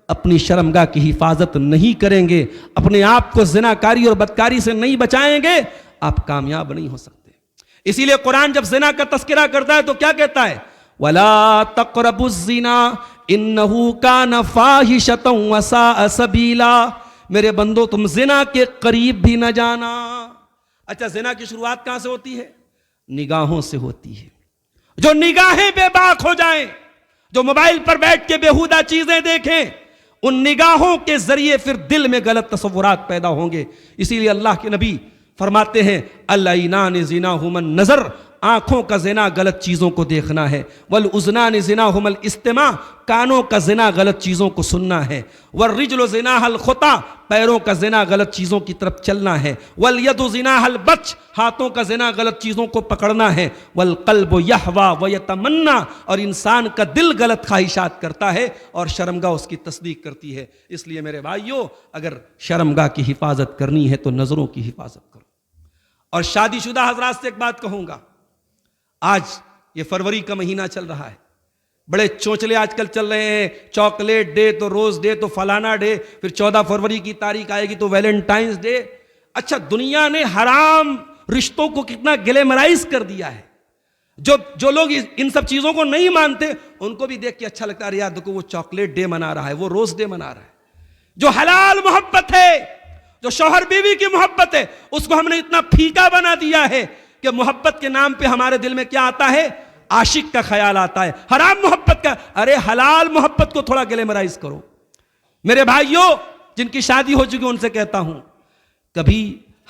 اپنی شرمگاہ کی حفاظت نہیں کریں گے، اپنے آپ کو زناکاری اور بدکاری سے نہیں بچائیں گے، آپ کامیاب نہیں ہو سکتے۔ اسی لیے قرآن جب زنا کا تذکرہ کرتا ہے تو کیا کہتا ہے؟ وَلَا تَقْرَبُوا الزِّنَا إِنَّهُ كَانَ فَاحِشَةً وَسَاءَ سَبِيلًا، میرے بندو تم زنا کے قریب بھی نہ جانا۔ اچھا، زنا کی شروعات کہاں سے ہوتی ہے؟ نگاہوں سے ہوتی ہے۔ جو نگاہیں بے باک ہو جائیں، جو موبائل پر بیٹھ کے بیہودہ چیزیں دیکھیں، ان نگاہوں کے ذریعے پھر دل میں غلط تصورات پیدا ہوں گے۔ اسی لیے اللہ کے نبی فرماتے ہیں العینان زناہما النظر، آنکھوں کا زنا غلط چیزوں کو دیکھنا ہے، والاذنان زناہما الاستماع، کانوں کا زنا غلط چیزوں کو سننا ہے، والرجل زناہا الخطا، پیروں کا زنا غلط چیزوں کی طرف چلنا ہے، والید زناہا البطش، ہاتھوں کا زنا غلط چیزوں کو پکڑنا ہے، والقلب یہوی ویتمنی، اور انسان کا دل غلط خواہشات کرتا ہے اور شرمگاہ اس کی تصدیق کرتی ہے۔ اس لیے میرے بھائیو، اگر شرمگاہ کی حفاظت کرنی ہے تو نظروں کی حفاظت کرو۔ اور شادی شدہ حضرات سے ایک بات کہوں گا، آج یہ فروری کا مہینہ چل رہا ہے، بڑے چونچلے آج کل چل رہے ہیں، چاکلیٹ ڈے تو روز ڈے تو فلانا ڈے، پھر 14 فروری کی تاریخ آئے گی تو ویلنٹائنز ڈے۔ اچھا، دنیا نے حرام رشتوں کو کتنا گلیمرائز کر دیا ہے۔ جو لوگ ان سب چیزوں کو نہیں مانتے ان کو بھی دیکھ کے اچھا لگتا ہے، یار دیکھو وہ چاکلیٹ ڈے منا رہا ہے، وہ روز ڈے منا رہا ہے۔ جو حلال محبت ہے، جو شوہر بیوی کی محبت ہے، اس کو ہم نے اتنا پھیکا بنا دیا ہے کہ محبت کے نام پہ ہمارے دل میں کیا آتا ہے؟ عاشق کا خیال آتا ہے، حرام محبت کا۔ ارے حلال محبت کو تھوڑا گلیمرائز کرو۔ میرے بھائیوں، جن کی شادی ہو چکی ان سے کہتا ہوں، کبھی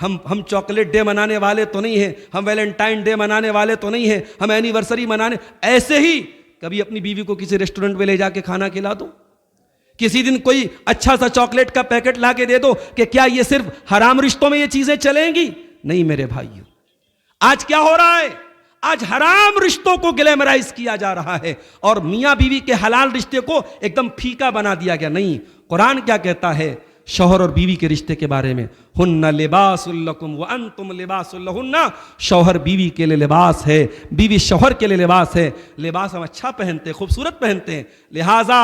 ہم چاکلیٹ ڈے منانے والے تو نہیں ہیں، ہم ویلنٹائن ڈے منانے والے تو نہیں ہیں، ہم اینیورسری منانے، ایسے ہی کبھی اپنی بیوی کو کسی ریسٹورنٹ میں لے جا کے کھانا کھلا دو، کسی دن کوئی اچھا سا چاکلیٹ کا پیکٹ لا کے دے دو، کہ کیا یہ صرف حرام رشتوں میں یہ چیزیں چلیں گی؟ نہیں میرے بھائیوں، آج کیا ہو رہا ہے؟ آج حرام رشتوں کو گلیمرائز کیا جا رہا ہے اور میاں بیوی کے حلال رشتے کو ایک دم پھیکا بنا دیا گیا۔ نہیں، قرآن کیا کہتا ہے شوہر اور بیوی کے رشتے کے بارے میں؟ ہن لباس لکم وانتم لباس لہن، شوہر بیوی کے لیے لباس ہے، بیوی شوہر کے لیے لباس ہے۔ لباس ہم اچھا پہنتے ہیں، خوبصورت پہنتے ہیں، لہٰذا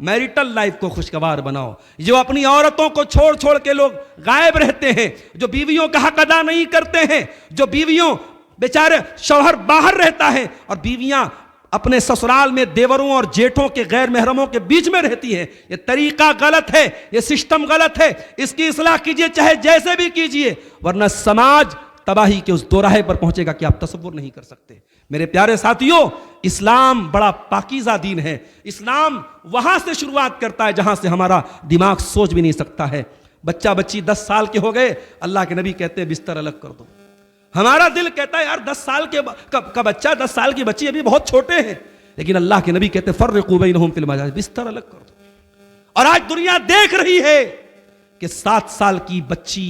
میریٹل لائف کو خوشگوار بناؤ۔ جو اپنی عورتوں کو چھوڑ کے لوگ غائب رہتے ہیں، جو بیویوں کا حق ادا نہیں کرتے ہیں، جو بیویوں بیچارے شوہر باہر رہتا ہے اور بیویاں اپنے سسرال میں دیوروں اور جیٹھوں کے غیر محرموں کے بیچ میں رہتی ہیں، یہ طریقہ غلط ہے، یہ سسٹم غلط ہے، اس کی اصلاح کیجئے چاہے جیسے بھی کیجئے، ورنہ سماج تباہی کے اس دوراہے پر پہنچے گا کہ آپ تصور نہیں کر سکتے۔ میرے پیارے ساتھیوں، اسلام بڑا پاکیزہ دین ہے۔ اسلام وہاں سے شروعات کرتا ہے جہاں سے ہمارا دماغ سوچ بھی نہیں سکتا ہے۔ بچہ بچی 10 سال کے ہو گئے، اللہ کے نبی کہتے ہیں بستر الگ کر دو۔ ہمارا دل کہتا ہے یار 10 سال کا بچہ 10 سال کی بچی ابھی بہت چھوٹے ہیں، لیکن اللہ کے نبی کہتے ہیں فرقوا بینہم فی المضاجع، بستر الگ کر دو۔ اور آج دنیا دیکھ رہی ہے کہ 7 سال کی بچی،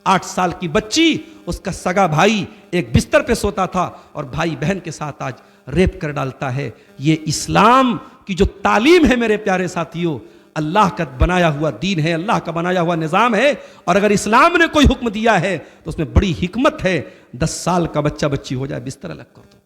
8 سال کی بچی، اس کا سگا بھائی ایک بستر پہ سوتا تھا اور بھائی بہن کے ساتھ آج ریپ کر ڈالتا ہے۔ یہ اسلام کی جو تعلیم ہے میرے پیارے ساتھیوں، اللہ کا بنایا ہوا دین ہے، اللہ کا بنایا ہوا نظام ہے، اور اگر اسلام نے کوئی حکم دیا ہے تو اس میں بڑی حکمت ہے۔ 10 سال کا بچہ بچی ہو جائے بستر الگ کر دو۔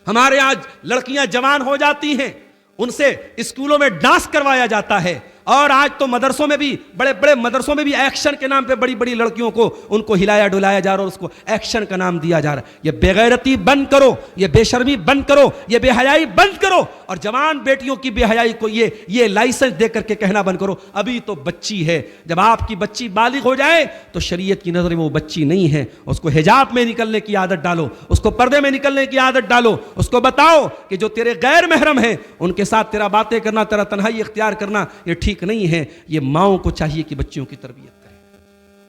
ہمارے آج لڑکیاں جوان ہو جاتی ہیں، ان سے اسکولوں میں ڈانس کروایا جاتا ہے، اور آج تو مدرسوں میں بھی، بڑے بڑے مدرسوں میں بھی ایکشن کے نام پہ بڑی بڑی لڑکیوں کو ان کو ہلایا ڈلایا جا رہا ہے اور اس کو ایکشن کا نام دیا جا رہا ہے۔ یہ بے غیرتی بند کرو، یہ بے شرمی بند کرو، یہ بے حیائی بند کرو، اور جوان بیٹیوں کی بے حیائی کو یہ لائسنس دے کر کے کہنا بند کرو ابھی تو بچی ہے۔ جب آپ کی بچی بالغ ہو جائے تو شریعت کی نظر میں وہ بچی نہیں ہے، اس کو حجاب میں نکلنے کی عادت ڈالو، اس کو پردے میں نکلنے کی عادت ڈالو، اس کو بتاؤ کہ جو تیرے غیر محرم ہیں ان کے ساتھ تیرا باتیں کرنا، تیرا تنہائی اختیار کرنا یہ ٹھیک نہیں ہے۔ یہ ماؤں کو چاہیے کہ بچیوں کی تربیت کریں۔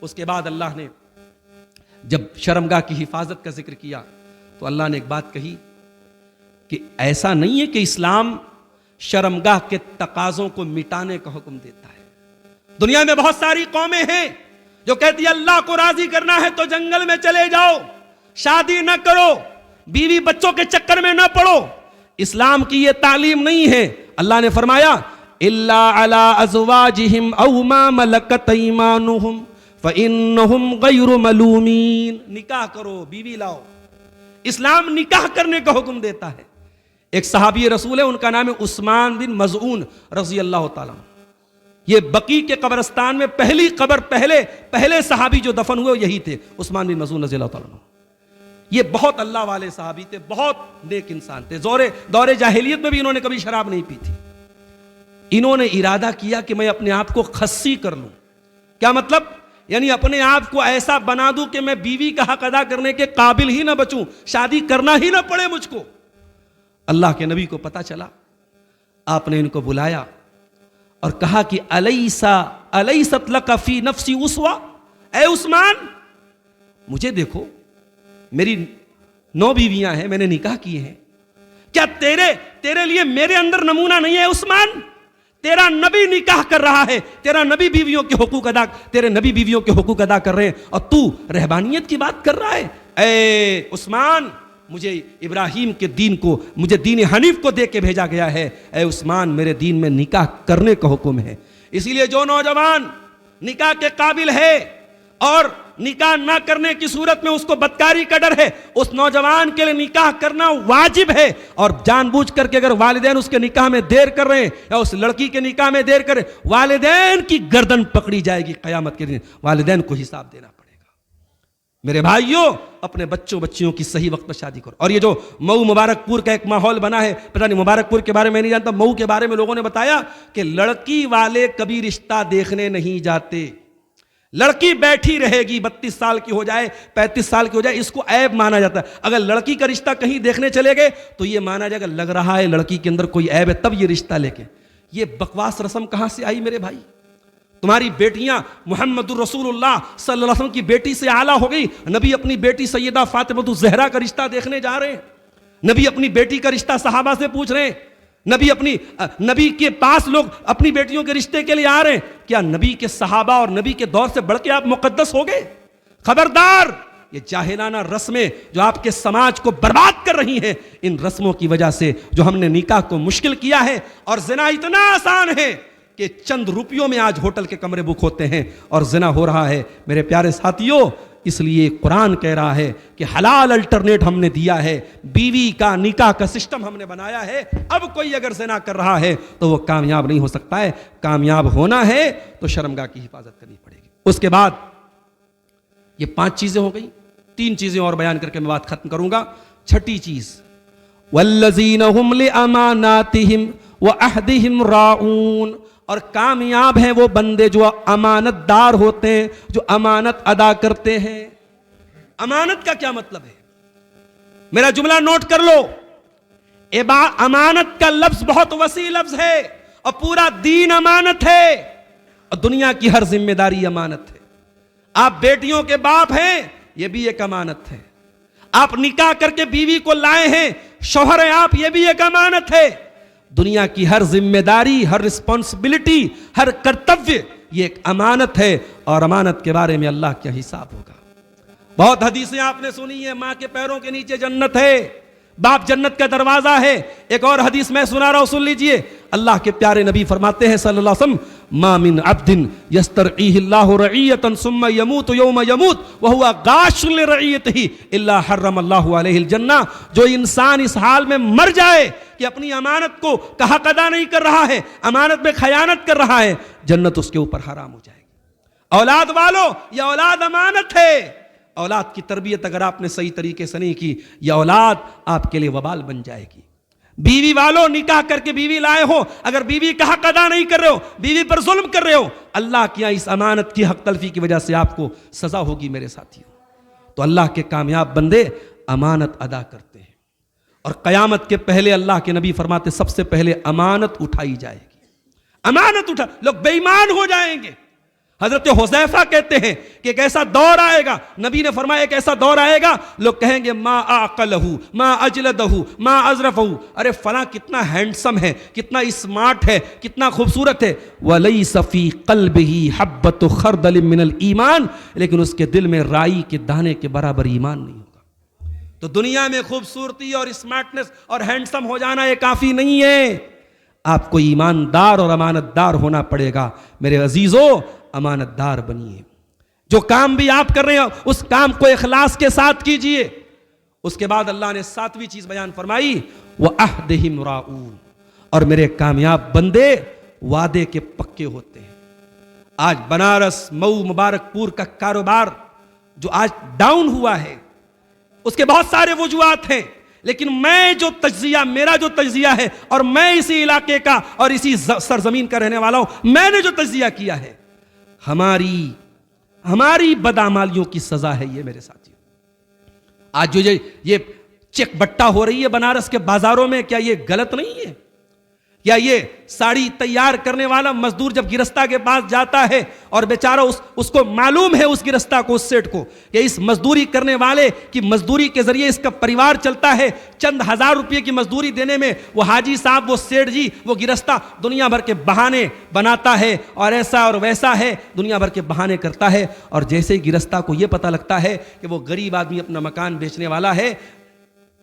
اس کے بعد اللہ نے جب شرمگاہ کی حفاظت کا ذکر کیا تو اللہ نے ایک بات کہی کہ ایسا نہیں ہے کہ اسلام شرمگاہ کے تقاضوں کو مٹانے کا حکم دیتا ہے۔ دنیا میں بہت ساری قومیں ہیں جو کہتی ہیں اللہ کو راضی کرنا ہے تو جنگل میں چلے جاؤ، شادی نہ کرو، بیوی بچوں کے چکر میں نہ پڑو۔ اسلام کی یہ تعلیم نہیں ہے۔ اللہ نے فرمایا الا علی ازواجہم او ما ملکت ایمانہم فانہم غیر ملومین۔ نکاح کرو، بیوی لاؤ۔ اسلام نکاح کرنے کا حکم دیتا ہے۔ ایک صحابی رسول ہے، ان کا نام ہے عثمان بن مظعون رضی اللہ تعالیٰ عنہ۔ یہ بقیع کے قبرستان میں پہلی قبر، پہلے صحابی جو دفن ہوئے یہی تھے، عثمان بن مظعون رضی اللہ تعالیٰ عنہ۔ یہ بہت اللہ والے صحابی تھے، بہت نیک انسان تھے۔ دور جاہلیت میں بھی انہوں نے کبھی شراب نہیں پی تھی۔ انہوں نے ارادہ کیا کہ میں اپنے آپ کو خصی کر لوں۔ کیا مطلب؟ یعنی اپنے آپ کو ایسا بنا دوں کہ میں بیوی کا حق ادا کرنے کے قابل ہی نہ بچوں، شادی کرنا ہی نہ پڑے مجھ کو۔ اللہ کے نبی کو پتا چلا، آپ نے ان کو بلایا اور کہا کہ الیست لک فی نفسی اسوہ، اے عثمان مجھے دیکھو، میری 9 بیویاں ہیں، میں نے نکاح کیے ہیں، کیا تیرے لیے میرے اندر نمونہ نہیں ہے عثمان؟ تیرا نبی نکاح کر رہا ہے، تیرے نبی بیویوں کے حقوق ادا کر رہے ہیں، اور تو رہبانیت کی بات کر رہا ہے؟ اے عثمان، مجھے ابراہیم کے دین کو، مجھے دین حنیف کو دے کے بھیجا گیا ہے۔ اے عثمان، میرے دین میں نکاح کرنے کا حکم ہے۔ اسی لیے جو نوجوان نکاح کے قابل ہے اور نکاح نہ کرنے کی صورت میں اس کو بدکاری کا ڈر ہے، اس نوجوان کے لیے نکاح کرنا واجب ہے۔ اور جان بوجھ کر کے اگر والدین اس کے نکاح میں دیر کر رہے ہیں یا اس لڑکی کے نکاح میں دیر کر رہے ہیں، والدین کی گردن پکڑی جائے گی قیامت کے دن، والدین کو حساب دینا پڑے گا۔ میرے بھائیوں، اپنے بچیوں کی صحیح وقت پر شادی کرو۔ اور یہ جو مئو مبارک پور کا ایک ماحول بنا ہے، پتہ نہیں مبارک پور کے بارے میں نہیں جانتا، مئو کے بارے میں لوگوں نے بتایا کہ لڑکی والے کبھی رشتہ دیکھنے نہیں جاتے۔ لڑکی بیٹھی رہے گی، 32 سال کی ہو جائے، 35 سال کی ہو جائے، اس کو عیب مانا جاتا ہے۔ اگر لڑکی کا رشتہ کہیں دیکھنے چلے گئے تو یہ مانا جائے گا لگ رہا ہے لڑکی کے اندر کوئی عیب ہے، تب یہ رشتہ لے کے۔ یہ بکواس رسم کہاں سے آئی میرے بھائی؟ تمہاری بیٹیاں محمد الرسول اللہ صلی اللہ علیہ وسلم کی بیٹی سے اعلیٰ ہو گئی۔ نبی اپنی بیٹی سیدہ فاطمہ الزہرا کا رشتہ دیکھنے جا رہے ہیں، نبی اپنی بیٹی کا رشتہ صحابہ سے پوچھ رہے ہیں، نبی کے پاس لوگ اپنی بیٹیوں کے رشتے کے لیے آ رہے ہیں۔ کیا نبی کے صحابہ اور نبی کے دور سے بڑھ کے آپ مقدس ہو گئے؟ خبردار! یہ جاہلانہ رسمیں جو آپ کے سماج کو برباد کر رہی ہیں، ان رسموں کی وجہ سے جو ہم نے نکاح کو مشکل کیا ہے، اور زنا اتنا آسان ہے کہ چند روپیوں میں آج ہوٹل کے کمرے بک ہوتے ہیں اور زنا ہو رہا ہے۔ میرے پیارے ساتھیوں، اس لیے قرآن کہہ رہا ہے کہ حلال الٹرنیٹ ہم نے دیا ہے، بیوی کا نکاح کا سسٹم ہم نے بنایا ہے۔ اب کوئی اگر زنا کر رہا ہے تو وہ کامیاب نہیں ہو سکتا ہے۔ کامیاب ہونا ہے تو شرمگاہ کی حفاظت کرنی پڑے گی۔ اس کے بعد یہ 5 چیزیں ہو گئی، 3 چیزیں اور بیان کر کے میں بات ختم کروں گا۔ چھٹی چیز، والذین هم لأماناتهم وعہدهم راعون، اور کامیاب ہیں وہ بندے جو امانت دار ہوتے ہیں، جو امانت ادا کرتے ہیں۔ امانت کا کیا مطلب ہے؟ میرا جملہ نوٹ کر لو، امانت کا لفظ بہت وسیع لفظ ہے، اور پورا دین امانت ہے، اور دنیا کی ہر ذمہ داری امانت ہے۔ آپ بیٹیوں کے باپ ہیں، یہ بھی ایک امانت ہے۔ آپ نکاح کر کے بیوی کو لائے ہیں، شوہر ہیں آپ، یہ بھی ایک امانت ہے۔ دنیا کی ہر ذمہ داری، ہر رسپانسبلٹی، ہر کرتویہ، یہ ایک امانت ہے، اور امانت کے بارے میں اللہ کا حساب ہوگا۔ بہت حدیثیں آپ نے سنی ہیں، ماں کے پیروں کے نیچے جنت ہے، باپ جنت کا دروازہ ہے۔ ایک اور حدیث میں سنا رہا ہوں، سن لیجئے۔ اللہ کے پیارے نبی فرماتے ہیں صلی اللہ علیہ وسلم، ما من عبد یسترعیہ اللہ رعیۃ ثم یموت یوم یموت وہو غاش لرعیتہ الا حرم اللہ علیہ الجنہ۔ جو انسان اس حال میں مر جائے کہ اپنی امانت کو کا حق ادا نہیں کر رہا ہے، امانت میں خیانت کر رہا ہے، جنت اس کے اوپر حرام ہو جائے گی۔ اولاد والو، یہ اولاد امانت ہے۔ اولاد کی تربیت اگر آپ نے صحیح طریقے سے نہیں کی، یہ اولاد آپ کے لیے وبال بن جائے گی۔ بیوی والوں، نکاح کر کے بیوی لائے ہو، اگر بیوی کا حق ادا نہیں کر رہے ہو، بیوی پر ظلم کر رہے ہو، اللہ کی اس امانت کی حق تلفی کی وجہ سے آپ کو سزا ہوگی میرے ساتھیوں۔ تو اللہ کے کامیاب بندے امانت ادا کرتے ہیں، اور قیامت کے پہلے اللہ کے نبی فرماتے سب سے پہلے امانت اٹھائی جائے گی۔ امانت لوگ بے ایمان ہو جائیں گے۔ حضرت حذیفہ کہتے ہیں کہ ایک ایسا دور آئے گا، نبی نے فرمایا ایک ایسا دور آئے گا، لوگ کہیں گے ما اعقلہ ما اجلدہ ما اظرفہ، ارے فلاں کتنا ہینڈسم ہے، کتنا اسمارٹ ہے، کتنا خوبصورت ہے، ولیس فی قلبہ حبۃ خردل من الایمان، لیکن اس کے دل میں رائی کے دانے کے برابر ایمان نہیں ہوگا۔ تو دنیا میں خوبصورتی اور اسمارٹنس اور ہینڈسم ہو جانا یہ کافی نہیں ہے، آپ کو ایماندار اور امانت دار ہونا پڑے گا۔ میرے عزیزو، امانت دار بنیے، جو کام بھی آپ کر رہے ہیں اس کام کو اخلاص کے ساتھ کیجئے۔ اس کے بعد اللہ نے ساتویں چیز بیان فرمائی، وَعَهْدِهِمْ رَاعُونَ، اور میرے کامیاب بندے وعدے کے پکے ہوتے ہیں۔ آج بنارس، مئو، مبارک پور کا کاروبار جو آج ڈاؤن ہوا ہے، اس کے بہت سارے وجوہات ہیں، لیکن میرا جو تجزیہ ہے، اور میں اسی علاقے کا اور اسی سرزمین کا رہنے والا ہوں، میں نے جو تجزیہ کیا ہے، ہماری بدعمالیوں کی سزا ہے یہ میرے ساتھیوں۔ آج جو یہ چیک بٹا ہو رہی ہے بنارس کے بازاروں میں، کیا یہ غلط نہیں ہے؟ کیا یہ ساڑی تیار کرنے والا مزدور جب گرستہ کے پاس جاتا ہے اور بیچارہ اس کو معلوم ہے، اس گرستہ کو، اس سیٹ کو، کہ اس مزدوری کرنے والے کی مزدوری کے ذریعے اس کا پریوار چلتا ہے، چند ہزار روپے کی مزدوری دینے میں وہ حاجی صاحب، وہ سیٹ جی، وہ گرستہ دنیا بھر کے بہانے بناتا ہے، اور ایسا اور ویسا ہے، دنیا بھر کے بہانے کرتا ہے، اور جیسے ہی گرستہ کو یہ پتہ لگتا ہے کہ وہ غریب آدمی اپنا مکان بیچنے والا ہے،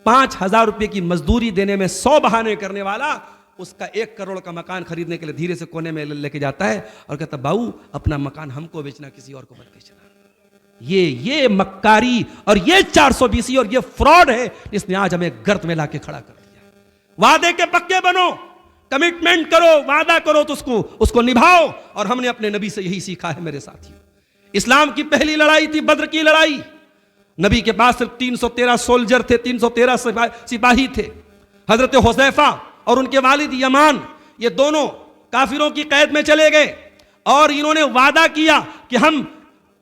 5,000 روپے کی مزدوری دینے میں 100 بہانے کرنے والا اس کا 1 کروڑ کا مکان خریدنے کے لیے دھیرے سے کونے میں لے کے جاتا ہے اور کہتا باؤ اپنا مکان ہم کو بیچنا، کسی اور کو مت بیچنا۔ یہ مکاری اور یہ 420 اور یہ فراڈ ہے جس نے آج ہمیں گرد میں لا کے کھڑا کر دیا۔ وعدے کے پکے بنو، کمٹمنٹ کرو، وعدہ کرو تو اس کو نبھاؤ، اور ہم نے اپنے نبی سے یہی سیکھا ہے میرے ساتھیوں۔ اسلام کی پہلی لڑائی تھی بدر کی لڑائی، نبی کے پاس صرف 313 سولجر تھے، 313 سپاہی تھے۔ حضرت حذیفہ اور ان کے والد یمان، یہ دونوں کافروں کی قید میں چلے گئے، اور انہوں نے وعدہ کیا کہ ہم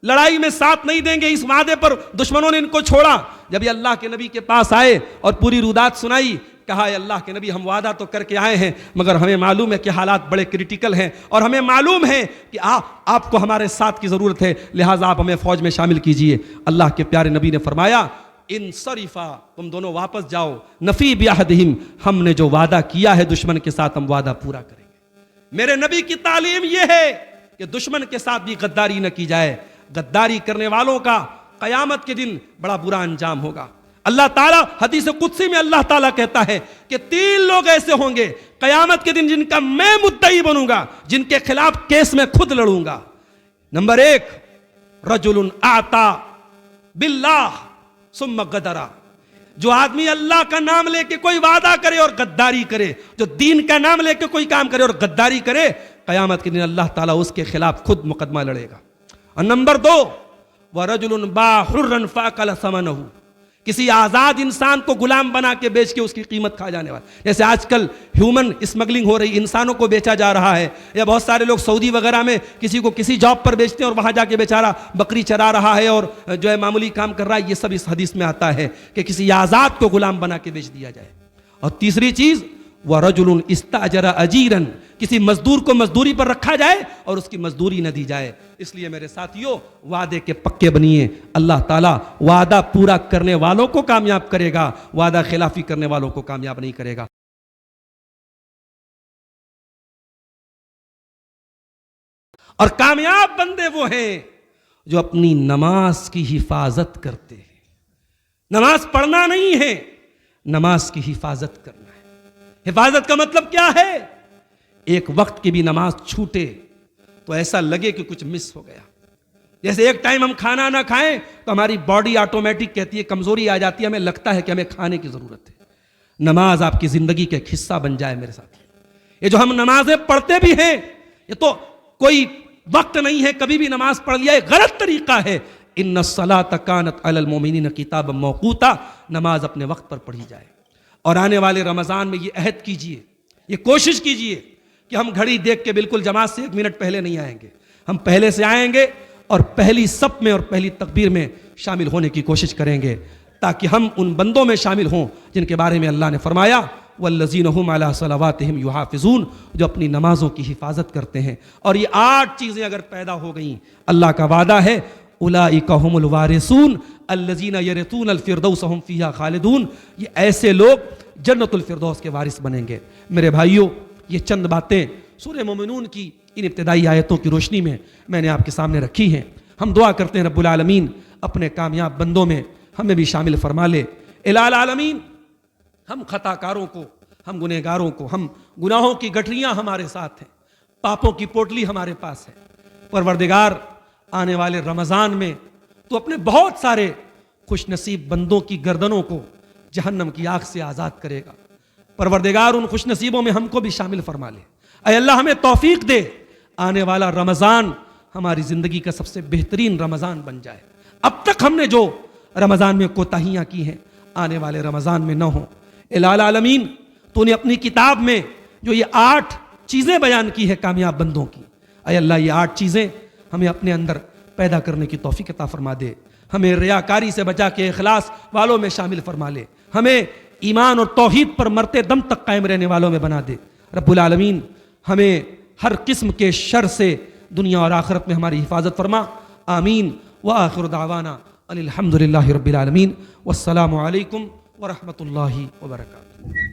لڑائی میں ساتھ نہیں دیں گے۔ اس وعدے پر دشمنوں نے ان کو چھوڑا۔ جب یہ اللہ کے نبی کے پاس آئے اور پوری رودات سنائی، کہا اے اللہ کے نبی، ہم وعدہ تو کر کے آئے ہیں، مگر ہمیں معلوم ہے کہ حالات بڑے کرٹیکل ہیں، اور ہمیں معلوم ہے کہ آپ کو ہمارے ساتھ کی ضرورت ہے، لہٰذا آپ ہمیں فوج میں شامل کیجئے۔ اللہ کے پیارے نبی نے فرمایا انصرفا، تم دونوں واپس جاؤ، نفی بعہدہم، ہم نے جو وعدہ کیا ہے دشمن کے ساتھ ہم وعدہ پورا کریں گے۔ میرے نبی کی تعلیم یہ ہے کہ دشمن کے ساتھ بھی غداری نہ کی جائے، غداری کرنے والوں کا قیامت کے دن بڑا برا انجام ہوگا۔ اللہ تعالیٰ حدیث قدسی میں اللہ تعالیٰ کہتا ہے کہ 3 لوگ ایسے ہوں گے قیامت کے دن جن کا میں مدعی بنوں گا، جن کے خلاف کیس میں خود لڑوں گا۔ نمبر 1، رجل اعطا باللہ ثم غدرا، جو آدمی اللہ کا نام لے کے کوئی وعدہ کرے اور غداری کرے، جو دین کا نام لے کے کوئی کام کرے اور غداری کرے، قیامت کے دن اللہ تعالیٰ اس کے خلاف خود مقدمہ لڑے گا۔ اور نمبر 2، وَرَجُلٌ بَاعَ حُرًّا فَأَكَلَ ثَمَنَهُ، کسی آزاد انسان کو غلام بنا کے بیچ کے اس کی قیمت کھا جانے والا. جیسے آج کل ہیومن اسمگلنگ ہو رہی, انسانوں کو بیچا جا رہا ہے, یا بہت سارے لوگ سعودی وغیرہ میں کسی کو کسی جاب پر بیچتے ہیں اور وہاں جا کے بیچارہ بکری چرا رہا ہے اور جو ہے معمولی کام کر رہا ہے. یہ سب اس حدیث میں آتا ہے کہ کسی آزاد کو غلام بنا کے بیچ دیا جائے. اور تیسری چیز وَرَجُلٌ اسْتَأْجَرَ أَجِيرًا, کسی مزدور کو مزدوری پر رکھا جائے اور اس کی مزدوری نہ دی جائے. اس لیے میرے ساتھیوں, وعدے کے پکے بنیے. اللہ تعالیٰ وعدہ پورا کرنے والوں کو کامیاب کرے گا, وعدہ خلافی کرنے والوں کو کامیاب نہیں کرے گا. اور کامیاب بندے وہ ہیں جو اپنی نماز کی حفاظت کرتے ہیں. نماز پڑھنا نہیں ہے, نماز کی حفاظت کرنا ہے. حفاظت کا مطلب کیا ہے؟ ایک وقت کی بھی نماز چھوٹے تو ایسا لگے کہ کچھ مس ہو گیا. جیسے ایک ٹائم ہم کھانا نہ کھائیں تو ہماری باڈی آٹومیٹک کہتی ہے, کمزوری آ جاتی ہے, ہمیں لگتا ہے کہ ہمیں کھانے کی ضرورت ہے. نماز آپ کی زندگی کا ایک حصہ بن جائے میرے ساتھ. یہ جو ہم نمازیں پڑھتے بھی ہیں, یہ تو کوئی وقت نہیں ہے کبھی بھی نماز پڑھ لیا, یہ غلط طریقہ ہے. ان الصلاۃ کانت علی المؤمنین کتابا موقوتا, نماز اپنے وقت پر پڑھی جائے. اور آنے والے رمضان میں یہ عہد کیجئے, یہ کوشش کیجئے کہ ہم گھڑی دیکھ کے بالکل جماعت سے 1 منٹ پہلے نہیں آئیں گے. ہم پہلے سے آئیں گے اور پہلی صف میں اور پہلی تکبیر میں شامل ہونے کی کوشش کریں گے, تاکہ ہم ان بندوں میں شامل ہوں جن کے بارے میں اللہ نے فرمایا والذین هم علی صلواتہم یحافظون, جو اپنی نمازوں کی حفاظت کرتے ہیں. اور یہ 8 چیزیں اگر پیدا ہو گئیں, اللہ کا وعدہ ہے اولئک هم الوارثون الذین یرثون الفردوس هم فیہا خالدون, یہ ایسے لوگ جنت الفردوس کے وارث بنیں گے. میرے بھائیوں, یہ چند باتیں سورہ مومنون کی ان ابتدائی آیتوں کی روشنی میں میں نے آپ کے سامنے رکھی ہیں. ہم دعا کرتے ہیں رب العالمین اپنے کامیاب بندوں میں ہمیں بھی شامل فرما لے. الہ العالمین, ہم خطا کاروں کو, ہم گنہگاروں کو, ہم گناہوں کی گٹھریاں ہمارے ساتھ ہیں, پاپوں کی پوٹلی ہمارے پاس ہے. پروردگار, آنے والے رمضان میں تو اپنے بہت سارے خوش نصیب بندوں کی گردنوں کو جہنم کی آگ سے آزاد کرے گا. پروردگار ان خوش نصیبوں میں ہم کو بھی شامل فرما لے. اے اللہ ہمیں توفیق دے, آنے والا رمضان ہماری زندگی کا سب سے بہترین رمضان بن جائے. اب تک ہم نے جو رمضان میں کوتاہیاں کی ہیں, آنے والے رمضان میں نہ ہوں. الہ العالمین, تو نے اپنی کتاب میں جو یہ 8 چیزیں بیان کی ہے کامیاب بندوں کی, اے اللہ یہ 8 چیزیں ہمیں اپنے اندر پیدا کرنے کی توفیق عطا فرما دے. ہمیں ریاکاری سے بچا کے اخلاص والوں میں شامل فرما لے. ہمیں ایمان اور توحید پر مرتے دم تک قائم رہنے والوں میں بنا دے. رب العالمین ہمیں ہر قسم کے شر سے دنیا اور آخرت میں ہماری حفاظت فرما. آمین. وآخر دعوانا ان الحمد للہ رب العالمین, والسلام علیکم ورحمۃ اللہ وبرکاتہ.